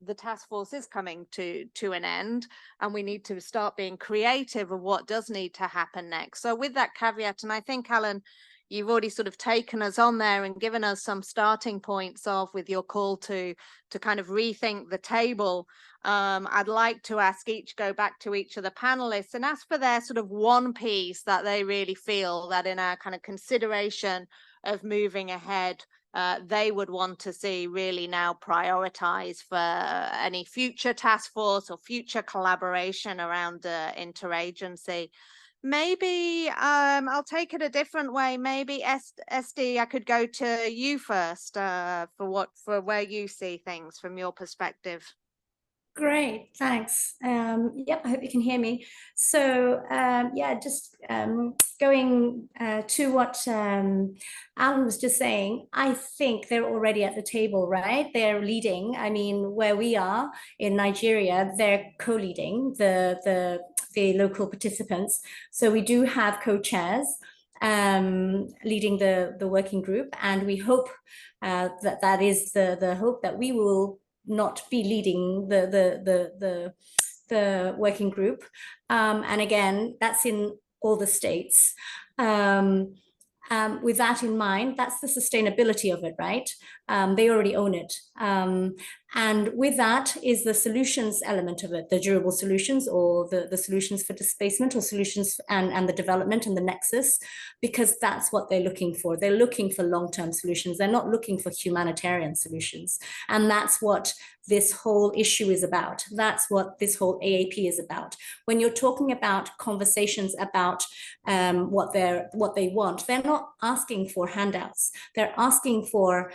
the task force is coming to an end, and we need to start being creative of what does need to happen next. So with that caveat, and I think, Alan, you've already sort of taken us on there and given us some starting points with your call to kind of rethink the table. I'd like to go back to each of the panelists and ask for their sort of one piece that they really feel that in our kind of consideration of moving ahead, they would want to see really now prioritized for any future task force or future collaboration around interagency. Maybe I'll take it a different way. Maybe Esty, I could go to you first for where you see things from your perspective. Great, thanks. Yep, I hope you can hear me. So yeah, just going to what Alan was just saying, I think they're already at the table, right? They're leading. I mean, where we are in Nigeria, they're co-leading the local participants. So we do have co-chairs leading the working group, and we hope that is the hope that we will not be leading the working group, and again, that's in all the states. With that in mind, that's the sustainability of it, right? They already own it. And with that is the solutions element of it, the durable solutions, or the solutions for displacement, or solutions and the development and the nexus, because that's what they're looking for. They're looking for long-term solutions. They're not looking for humanitarian solutions. And that's what this whole issue is about. That's what this whole AAP is about. When you're talking about conversations about what they want, they're not asking for handouts. They're asking for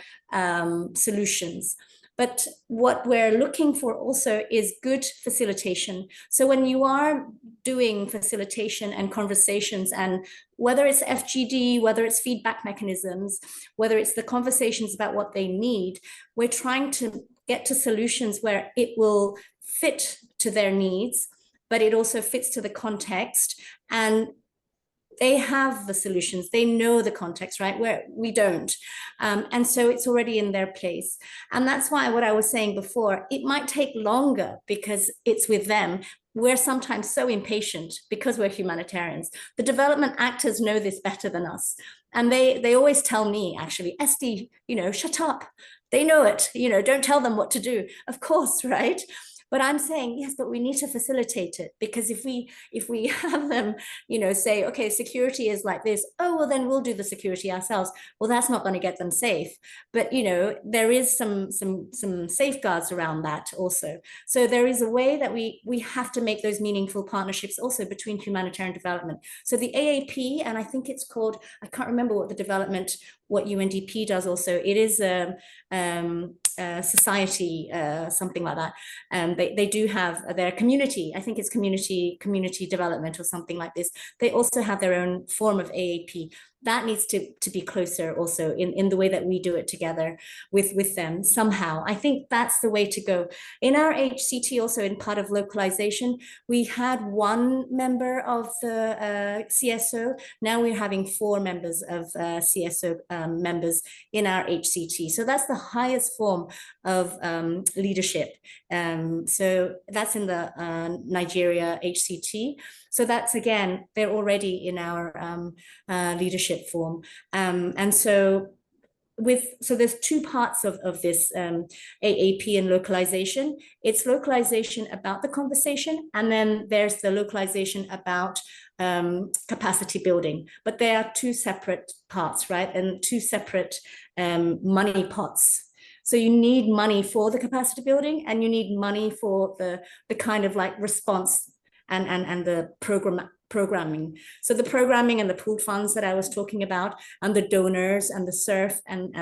solutions. But what we're looking for also is good facilitation. So when you are doing facilitation and conversations, and whether it's FGD, whether it's feedback mechanisms, whether it's the conversations about what they need, we're trying to get to solutions where it will fit to their needs, but it also fits to the context. And they have the solutions, they know the context, right, where we don't. And so it's already in their place. And that's why what I was saying before, it might take longer because it's with them. We're sometimes so impatient because we're humanitarians. The development actors know this better than us. And they always tell me, actually, Esty, shut up. They know it, don't tell them what to do. Of course, right? But I'm saying, yes, but we need to facilitate it, because if we have them, say, okay, security is like this, oh, well, then we'll do the security ourselves. Well, that's not going to get them safe. But, there is some safeguards around that also. So there is a way that we have to make those meaningful partnerships also between humanitarian development. So the AAP, and I think it's called, I can't remember what UNDP does also. It is society, something like that. They do have their community, I think it's community development or something like this. They also have their own form of AAP. That needs to be closer also in the way that we do it together with them somehow. I think that's the way to go. In our HCT also, in part of localization, we had one member of the CSO. Now we're having 4 members of CSO members in our HCT. So that's the highest form of leadership. So that's in the Nigeria HCT. So that's, again, they're already in our leadership form. And so there's 2 parts of this AAP and localization. It's localization about the conversation, and then there's the localization about capacity building. But they are 2 separate parts, right? And 2 separate money pots. So you need money for the capacity building, and you need money for the kind of like response and the programming. So the programming and the pooled funds that I was talking about, and the donors and the SURF and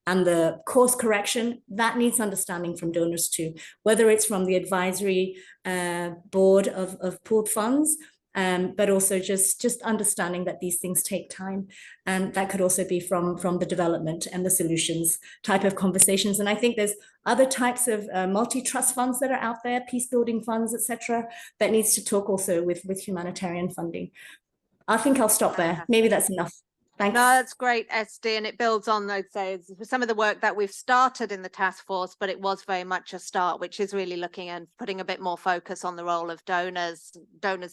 the course correction, that needs understanding from donors too, whether it's from the advisory board of pooled funds, but also just understanding that these things take time. And that could also be from the development and the solutions type of conversations. And I think there's other types of multi-trust funds that are out there, peace building funds, etc., that needs to talk also with humanitarian funding. I think I'll stop there. Maybe that's enough. Thanks. No, that's great, Esty, and it builds on, I'd say, some of the work that we've started in the task force, but it was very much a start, which is really looking and putting a bit more focus on the role of donors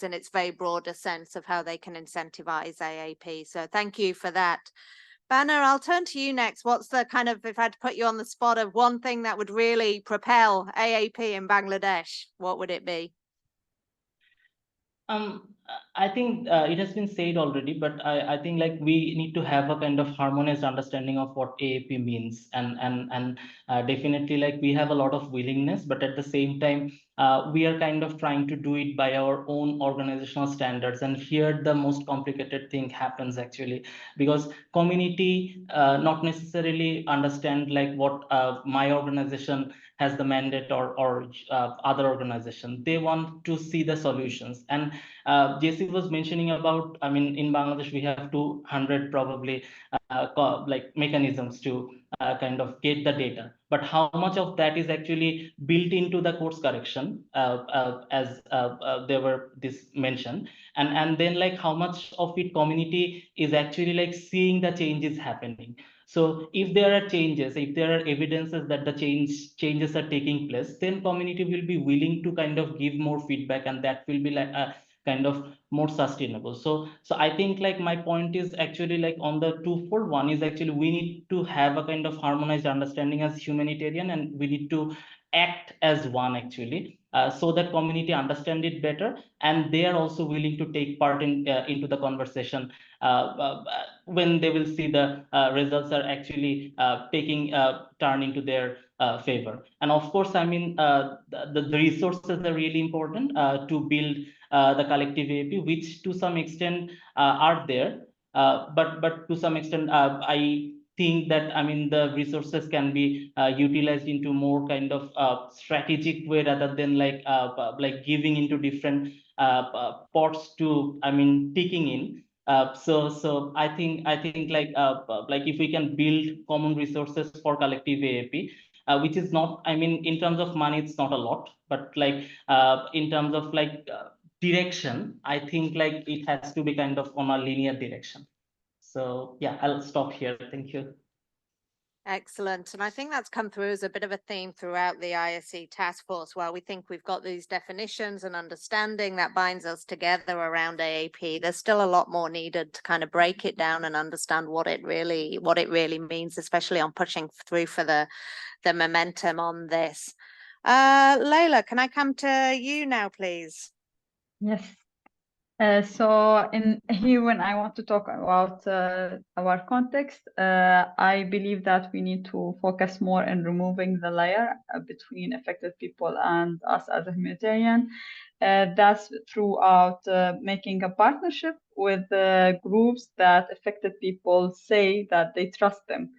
in its very broader sense of how they can incentivize AAP. So thank you for that. Banna, I'll turn to you next. What's the kind of, if I had to put you on the spot of one thing that would really propel AAP in Bangladesh, what would it be? I think it has been said already, but I think like we need to have a kind of harmonized understanding of what AAP means, and definitely like we have a lot of willingness, but at the same time we are kind of trying to do it by our own organizational standards. And here the most complicated thing happens actually, because community not necessarily understand like what my organization has the mandate or other organization. They want to see the solutions. And JC was mentioning about, I mean, in Bangladesh, we have 200 probably like mechanisms to kind of get the data. But how much of that is actually built into the course correction, as there were this mentioned, and then like how much of it community is actually like seeing the changes happening. So if there are changes, if there are evidences that the changes are taking place, then community will be willing to kind of give more feedback, and that will be like a kind of more sustainable. So I think like my point is actually like on the twofold. One is actually we need to have a kind of harmonized understanding as humanitarian, and we need to act as one actually, so that community understand it better, and they are also willing to take part in into the conversation when they will see the results are actually taking turn into their favor. And of course, I mean, the resources are really important to build the collective AAP, which to some extent are there, but to some extent I think that, I mean, the resources can be utilized into more kind of strategic way, rather than like giving into different pots to, I mean, ticking in. So I think like if we can build common resources for collective AAP, which is not, I mean, in terms of money, it's not a lot, but like in terms of like direction, I think like it has to be kind of on a linear direction. So yeah, I'll stop here. Thank you. Excellent. And I think that's come through as a bit of a theme throughout the IASC Task Force, where we think we've got these definitions and understanding that binds us together around AAP. There's still a lot more needed to kind of break it down and understand what it really means, especially on pushing through for the momentum on this. Layla, can I come to you now, please? Yes. So in here, when I want to talk about our context, I believe that we need to focus more on removing the layer between affected people and us as a humanitarian. That's throughout making a partnership with groups that affected people say that they trust them,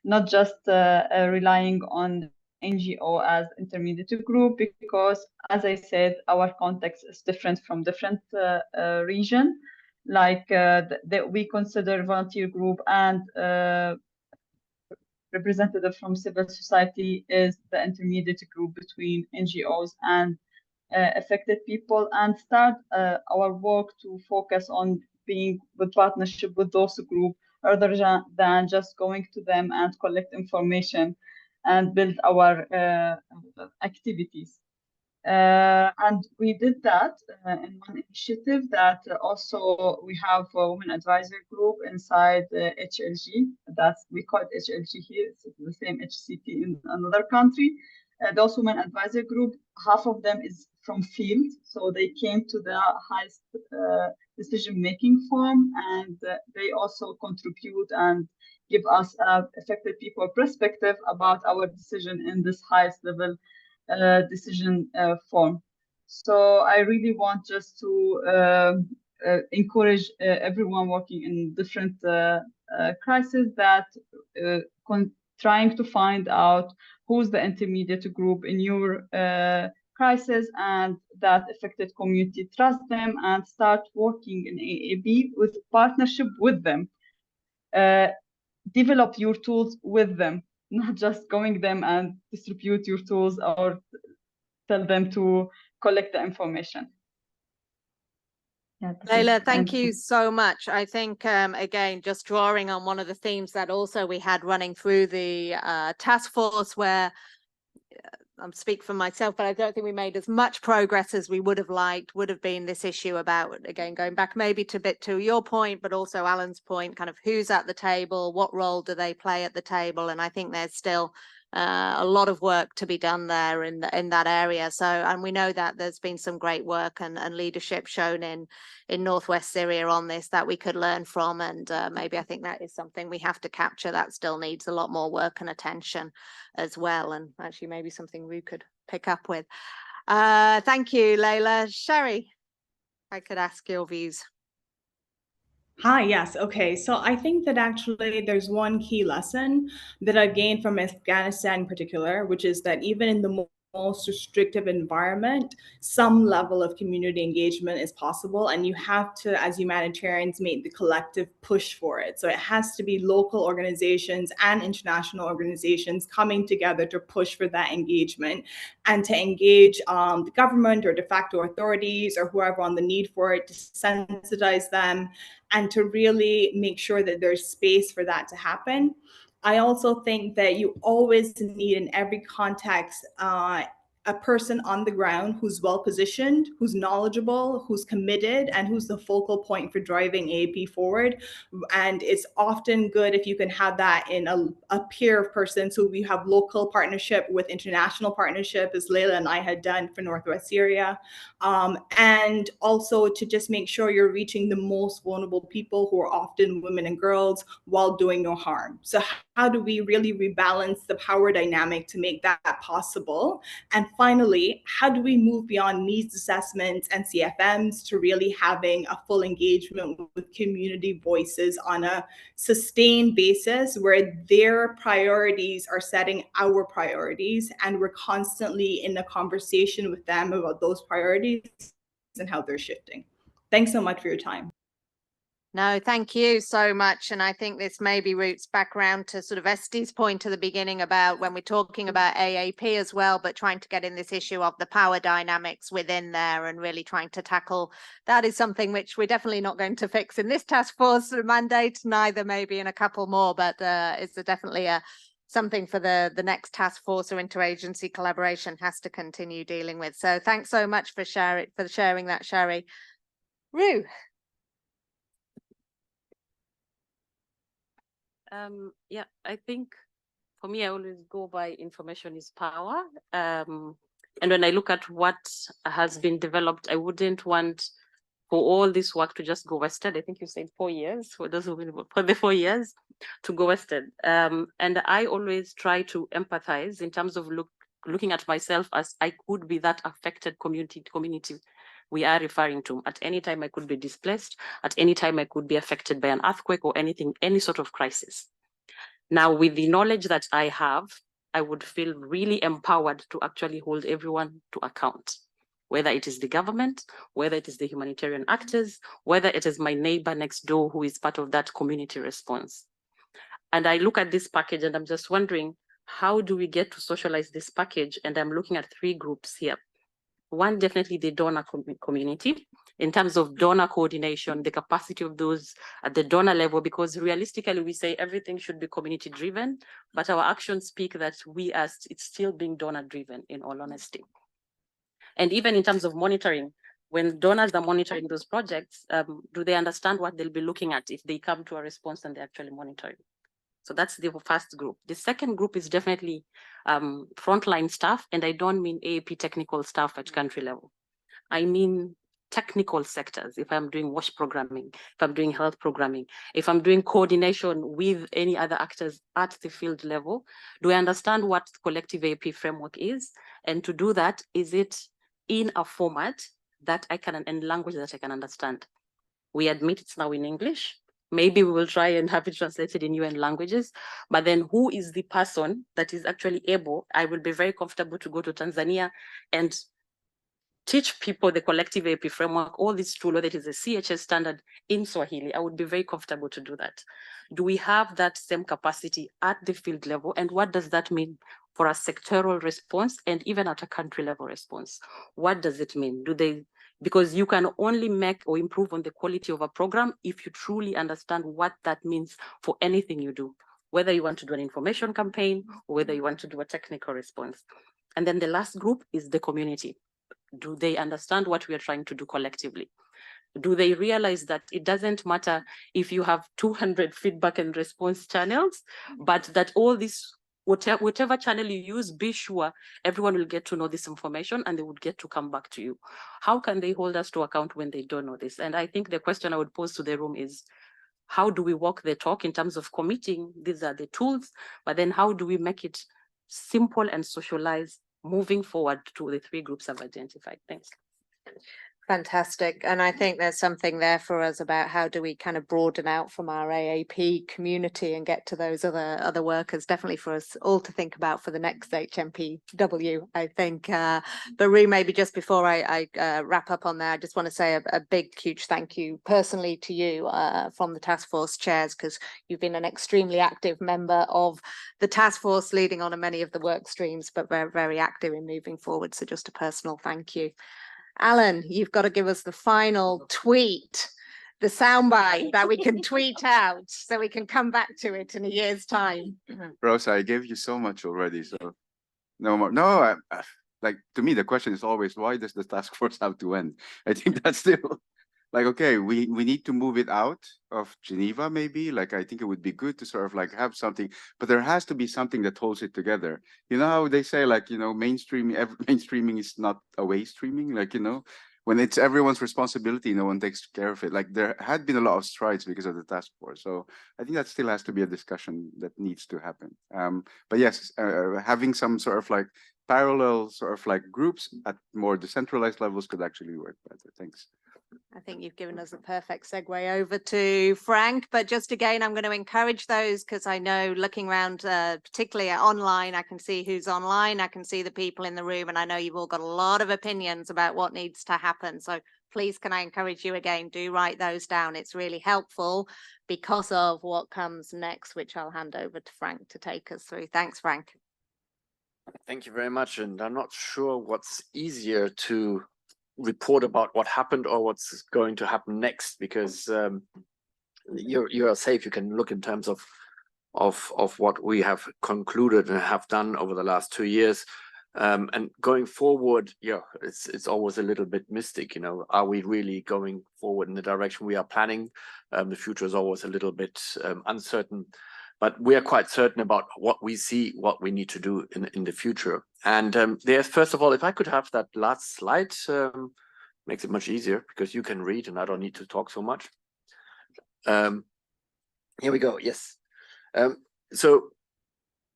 not just relying on NGO as intermediate group, because as I said, our context is different from different region. Like that we consider volunteer group and representative from civil society is the intermediate group between NGOs and affected people, and start our work to focus on being with partnership with those groups rather than just going to them and collect information and build our activities. And we did that in one initiative that also we have a women advisory group inside HLG. That's, we call it HLG here, it's the same HCT in another country. Those women advisory group, half of them is from field, so they came to the highest decision-making forum, and they also contribute and give us affected people perspective about our decision in this highest level decision form. So I really want just to encourage everyone working in different crises that trying to find out who's the intermediate group in your crisis, and that affected community trust them and start working in AAP with partnership with them. Develop your tools with them, not just going them and distribute your tools or tell them to collect the information. Yeah, Layla, thank you so much. I think, again, just drawing on one of the themes that also we had running through the task force, where I'm speak for myself, but I don't think we made as much progress as we would have liked, would have been this issue about, again, going back maybe to a bit to your point, but also Allan's point, kind of who's at the table, what role do they play at the table? And I think there's still a lot of work to be done there in that area. So, and we know that there's been some great work and leadership shown in Northwest Syria on this that we could learn from, and maybe I think that is something we have to capture that still needs a lot more work and attention as well, and actually maybe something we could pick up with. Thank you, Layla. Shari, if I could ask your views. Hi, yes. Okay. So I think that actually there's one key lesson that I've gained from Afghanistan in particular, which is that even in the most restrictive environment, some level of community engagement is possible, and you have to, as humanitarians, make the collective push for it. So it has to be local organizations and international organizations coming together to push for that engagement, and to engage the government or de facto authorities or whoever on the need for it, to sensitize them, and to really make sure that there's space for that to happen. I also think that you always need in every context a person on the ground who's well positioned, who's knowledgeable, who's committed, and who's the focal point for driving AAP forward. And it's often good if you can have that in a peer of persons who we have local partnership with, international partnership, as Layla and I had done for Northwest Syria. And also to just make sure you're reaching the most vulnerable people, who are often women and girls, while doing no harm. So how do we really rebalance the power dynamic to make that possible? And finally, how do we move beyond needs assessments and CFMs to really having a full engagement with community voices on a sustained basis, where their priorities are setting our priorities, and we're constantly in a conversation with them about those priorities and how they're shifting. Thanks so much for your time. No, thank you so much. And I think this maybe roots back around to sort of Esty's point at the beginning about when we're talking about AAP as well, but trying to get in this issue of the power dynamics within there and really trying to tackle that is something which we're definitely not going to fix in this task force mandate, neither maybe in a couple more, but it's definitely something for the next task force or interagency collaboration has to continue dealing with. So thanks so much for sharing that, Shari. Ru. Yeah, I think for me, I always go by information is power. And when I look at what has been developed, I wouldn't want for all this work to just go wasted. I think you said 4 years, for those who will, for the 4 years to go wasted. And I always try to empathize in terms of looking at myself as I could be that affected community we are referring to. At any time I could be displaced, at any time I could be affected by an earthquake or anything, any sort of crisis. Now, with the knowledge that I have, I would feel really empowered to actually hold everyone to account, whether it is the government, whether it is the humanitarian actors, whether it is my neighbor next door who is part of that community response. And I look at this package and I'm just wondering, how do we get to socialize this package? And I'm looking at 3 groups here. One, definitely the donor community, in terms of donor coordination, the capacity of those at the donor level, because realistically we say everything should be community driven, but our actions speak that it's still being donor driven, in all honesty. And even in terms of monitoring, when donors are monitoring those projects, do they understand what they'll be looking at if they come to a response and they're actually monitoring? So that's the first group. The second group is definitely frontline staff, and I don't mean AAP technical staff at country level. I mean technical sectors. If I'm doing WASH programming, if I'm doing health programming, if I'm doing coordination with any other actors at the field level, do I understand what Collective AAP framework is? And to do that, is it in a format that I can, and language that I can understand? We admit it's now in English. Maybe we will try and have it translated in UN languages, but then who is the person that is actually able? I will be very comfortable to go to Tanzania and teach people the Collective AAP framework, all this tool, whether it is a CHS standard in Swahili. I would be very comfortable to do that. Do we have that same capacity at the field level? And what does that mean for a sectoral response and even at a country level response? What does it mean? Because you can only make or improve on the quality of a program if you truly understand what that means for anything you do, whether you want to do an information campaign or whether you want to do a technical response. And then the last group is the community. Do they understand what we are trying to do collectively? Do they realize that it doesn't matter if you have 200 feedback and response channels, but that all this, whatever channel you use, be sure everyone will get to know this information and they would get to come back to you. How can they hold us to account when they don't know this? And I think the question I would pose to the room is, how do we walk the talk in terms of committing? These are the tools, but then how do we make it simple and socialize moving forward to the 3 groups I've identified? Thanks. Fantastic. And I think there's something there for us about how do we kind of broaden out from our AAP community and get to those other workers, definitely for us all to think about for the next HNPW, I think. But Ru, maybe just before I wrap up on there, I just want to say a big, huge thank you personally to you from the task force chairs, because you've been an extremely active member of the task force, leading on many of the work streams, but very, very active in moving forward. So just a personal thank you. Allan, you've got to give us the final tweet, the soundbite that we can tweet out so we can come back to it in a year's time. Rosa, I gave you so much already, so no more. No, like to me, the question is always, why does the task force have to end? I think that's still like, okay, we need to move it out of Geneva, maybe. Like, I think it would be good to sort of like have something, but there has to be something that holds it together. You know how they say, like, you know, mainstreaming is not away streaming, like, you know, when it's everyone's responsibility, no one takes care of it. Like, there had been a lot of strides because of the task force. So I think that still has to be a discussion that needs to happen. But yes, having some sort of like parallel sort of like groups at more decentralized levels could actually work better. Thanks. I think you've given us a perfect segue over to Frank, but just again, I'm going to encourage those because I know looking around, particularly online, I can see who's online, I can see the people in the room, and I know you've all got a lot of opinions about what needs to happen. So please, can I encourage you again, do write those down. It's really helpful because of what comes next, which I'll hand over to Frank to take us through. Thanks, Frank. Thank you very much. And I'm not sure what's easier to report about what happened or what's going to happen next, because you're safe. You can look in terms of what we have concluded and have done over the last 2 years. And going forward, yeah, it's always a little bit mystic, you know. Are we really going forward in the direction we are planning? The future is always a little bit uncertain, but we are quite certain about what we see, what we need to do in the future. And there's, first of all, if I could have that last slide, makes it much easier because you can read and I don't need to talk so much. Here we go. Yes. So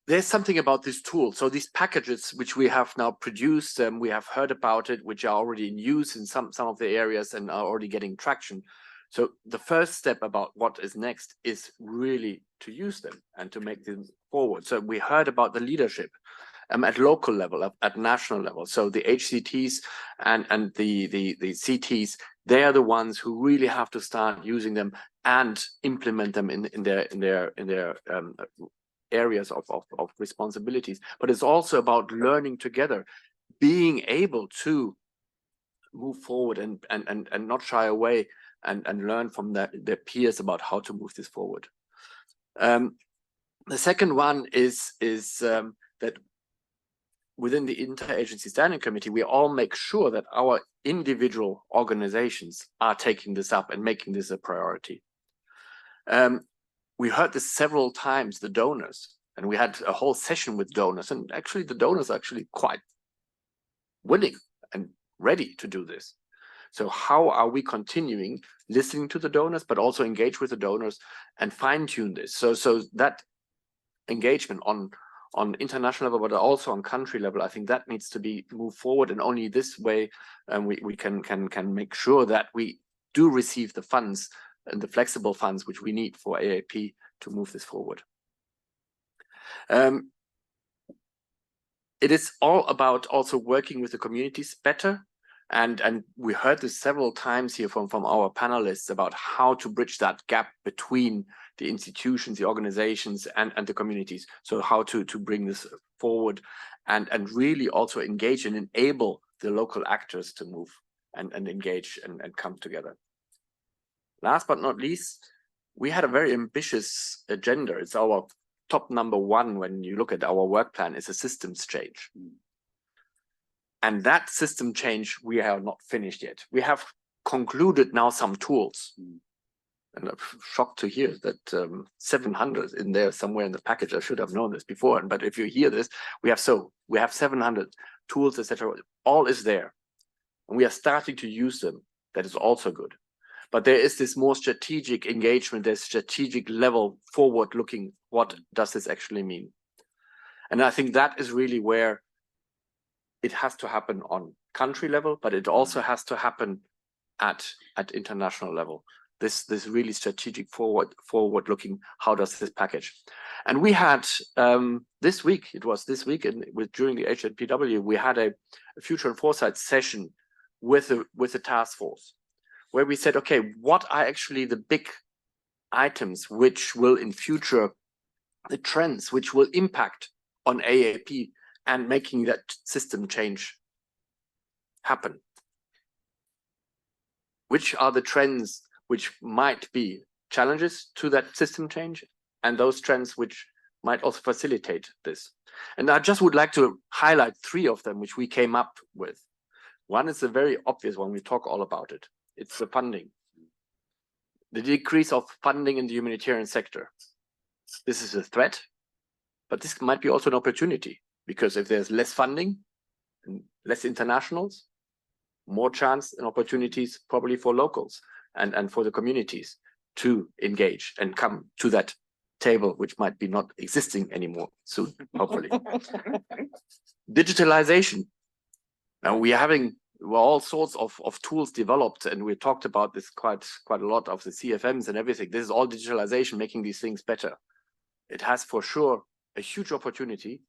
there's something about this tool. So these packages which we have now produced, we have heard about it, which are already in use in some of the areas and are already getting traction. So the first step about what is next is really to use them and to make them forward. So we heard about the leadership at local level, at national level. So the HCTs and the CTs, they are the ones who really have to start using them and implement them in their areas of responsibilities. But it's also about learning together, being able to move forward and not shy away and learn from their peers about how to move this forward. The second one is that within the Interagency Standing Committee, we all make sure that our individual organizations are taking this up and making this a priority. We heard this several times, the donors, and we had a whole session with donors, and actually the donors are actually quite willing and ready to do this. So how are we continuing listening to the donors, but also engage with the donors and fine-tune this? So that engagement on international level, but also on country level, I think that needs to be moved forward, and only this way we can make sure that we do receive the funds and the flexible funds which we need for AAP to move this forward. It is all about also working with the communities better. And we heard this several times here from our panelists about how to bridge that gap between the institutions, the organizations, and the communities. So how to bring this forward and really also engage and enable the local actors to move and engage and come together. Last but not least, we had a very ambitious agenda. It's our top #1 when you look at our work plan, is a systems change. And that system change, we are not finished yet. We have concluded now some tools. And I'm shocked to hear that 700 in there somewhere in the package. I should have known this before. But if you hear this, we have 700 tools, etc. All is there. And we are starting to use them. That is also good. But there is this more strategic engagement, there's strategic level forward looking. What does this actually mean? And I think that is really where it has to happen on country level, but it also has to happen at international level. This really strategic forward looking, how does this package? And we had this week, and during the HNPW, we had a future and foresight session with the task force, where we said, okay, what are actually the big items which will in future, the trends which will impact on AAP and making that system change happen? Which are the trends which might be challenges to that system change, and those trends which might also facilitate this? And I just would like to highlight 3 of them which we came up with. One is a very obvious one, we talk all about it. It's the funding. The decrease of funding in the humanitarian sector. This is a threat, but this might be also an opportunity, because if there's less funding and less internationals, more chance and opportunities probably for locals and for the communities to engage and come to that table, which might be not existing anymore soon, hopefully. Digitalization. Now we are having were all sorts of tools developed, and we talked about this quite a lot of the CFMs and everything. This is all digitalization making these things better. It has for sure a huge opportunity,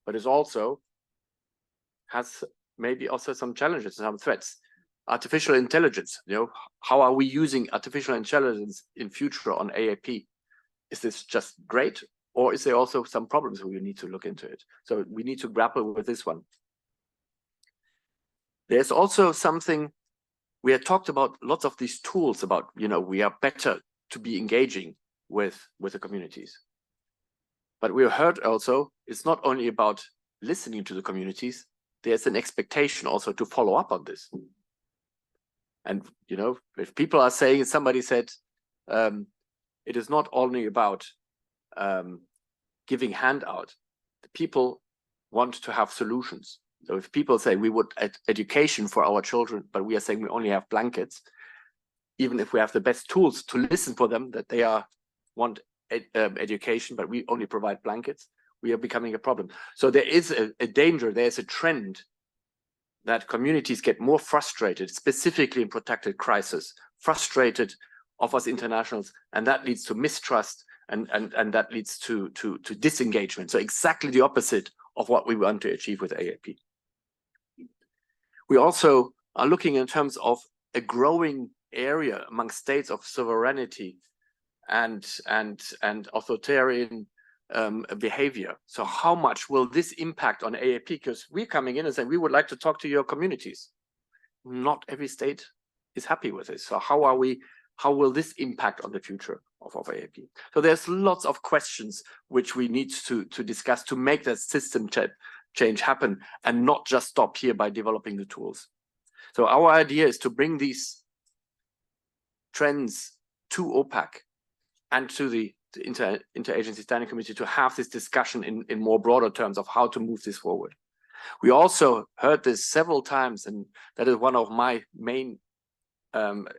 but it also has maybe also some challenges and some threats. Artificial intelligence, how are we using artificial intelligence in future on AAP? Is this just great, or is there also some problems where we need to look into it? So we need to grapple with this one. There's also something, we had talked about lots of these tools about, we are better to be engaging with the communities. But we heard also, it's not only about listening to the communities, there's an expectation also to follow up on this. And, if people are saying, somebody said, it is not only about giving handout, the people want to have solutions. So if people say we would education for our children, but we are saying we only have blankets, even if we have the best tools to listen for them, that they want education, but we only provide blankets, we are becoming a problem. So there is a danger, there's a trend that communities get more frustrated, specifically in protected crisis, frustrated of us internationals, and that leads to mistrust, and that leads to disengagement. So exactly the opposite of what we want to achieve with AAP. We also are looking in terms of a growing area among states of sovereignty and authoritarian behavior. So how much will this impact on AAP? Because we're coming in and saying we would like to talk to your communities. Not every state is happy with this. So how will this impact on the future of AAP? So there's lots of questions which we need to discuss to make that system change happen, and not just stop here by developing the tools. So our idea is to bring these trends to OPAC and to the Interagency Standing Committee to have this discussion in more broader terms of how to move this forward. We also heard this several times, and that is one of my main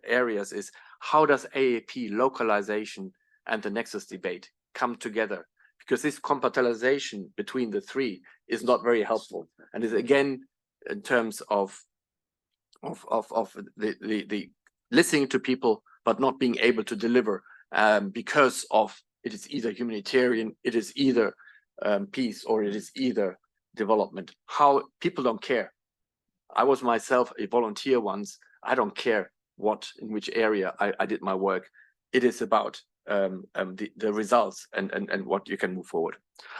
areas, is how does AAP, localization, and the Nexus debate come together? Because this compartmentalization between the three is not very helpful, and is again in terms of the listening to people but not being able to deliver because of it is either humanitarian, it is either peace, or it is either development. How people don't care. I was myself a volunteer once. I don't care in which area I did my work. It is about the results and what you can move forward.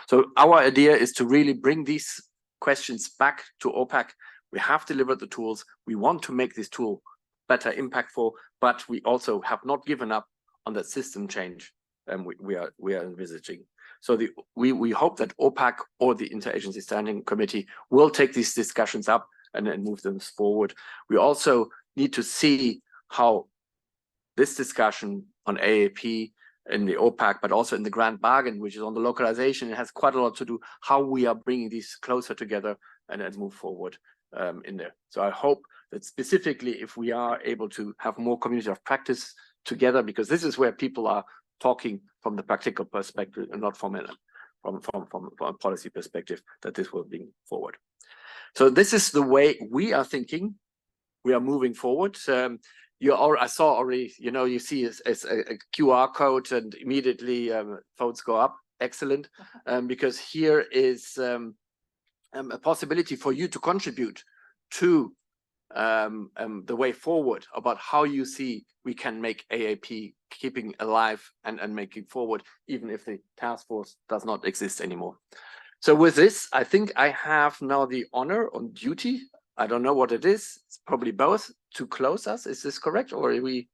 So our idea is to really bring these questions back to OPAC. We have delivered the tools. We want to make this tool better impactful, but we also have not given up on that system change we are envisaging. So we hope that OPAC or the Interagency Standing Committee will take these discussions up and move them forward. We also need to see how this discussion on AAP in the OPAC, but also in the Grand Bargain, which is on the localization, it has quite a lot to do how we are bringing these closer together and move forward in there. So I hope that specifically if we are able to have more community of practice together, because this is where people are talking from the practical perspective and not from a policy perspective, that this will bring forward. So this is the way we are thinking. We are moving forward. I saw already, you see a QR code and immediately votes go up. Excellent. Because here is a possibility for you to contribute to the way forward about how you see we can make AAP keeping alive and making forward, even if the task force does not exist anymore. So with this, I think I have now the honor on duty. I don't know what it is. It's probably both to close us. Is this correct? Or are we?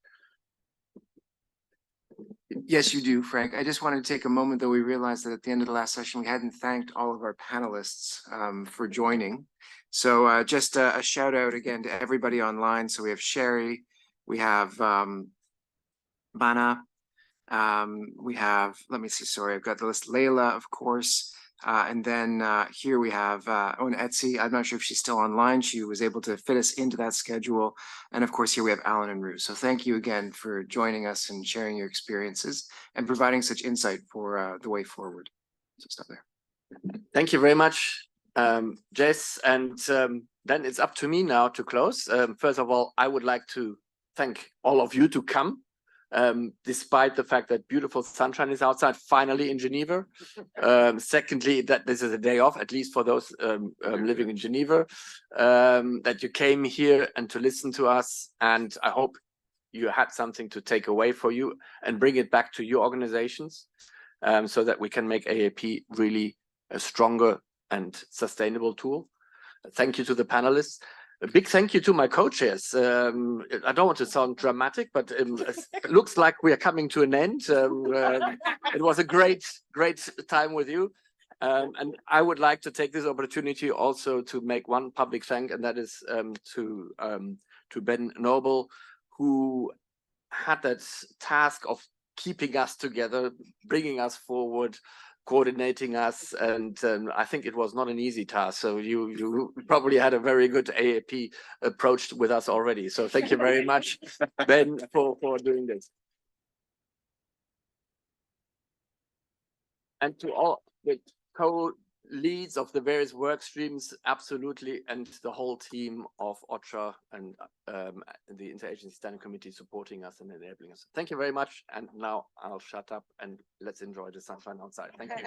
Yes, you do, Frank. I just wanted to take a moment, though we realized that at the end of the last session, we hadn't thanked all of our panelists for joining. So just a shout out again to everybody online. So we have Shari, we have Banna, we have, let me see, sorry, I've got the list, Layla, of course. And then here we have Esty. I'm not sure if she's still online. She was able to fit us into that schedule. And of course, here we have Allan and Ru. So thank you again for joining us and sharing your experiences and providing such insight for the way forward. So stop there. Thank you very much, Jess. And then it's up to me now to close. First of all, I would like to thank all of you to come, despite the fact that beautiful sunshine is outside, finally in Geneva. Secondly, that this is a day off, at least for those living in Geneva, that you came here and to listen to us. And I hope you had something to take away for you and bring it back to your organizations, so that we can make AAP really a stronger and sustainable tool. Thank you to the panelists. A big thank you to my co-chairs. I don't want to sound dramatic, but it looks like we are coming to an end. It was a great time with you. And I would like to take this opportunity also to make one public thank, and that is to Ben Noble, who had that task of keeping us together, bringing us forward, coordinating us, and I think it was not an easy task. So you probably had a very good AAP approach with us already. So thank you very much, Ben, for doing this. And to all the co-leads of the various work streams, absolutely, and the whole team of OCHA and the Interagency Standing Committee supporting us and enabling us. Thank you very much. And now I'll shut up and let's enjoy the sunshine outside. Thank you.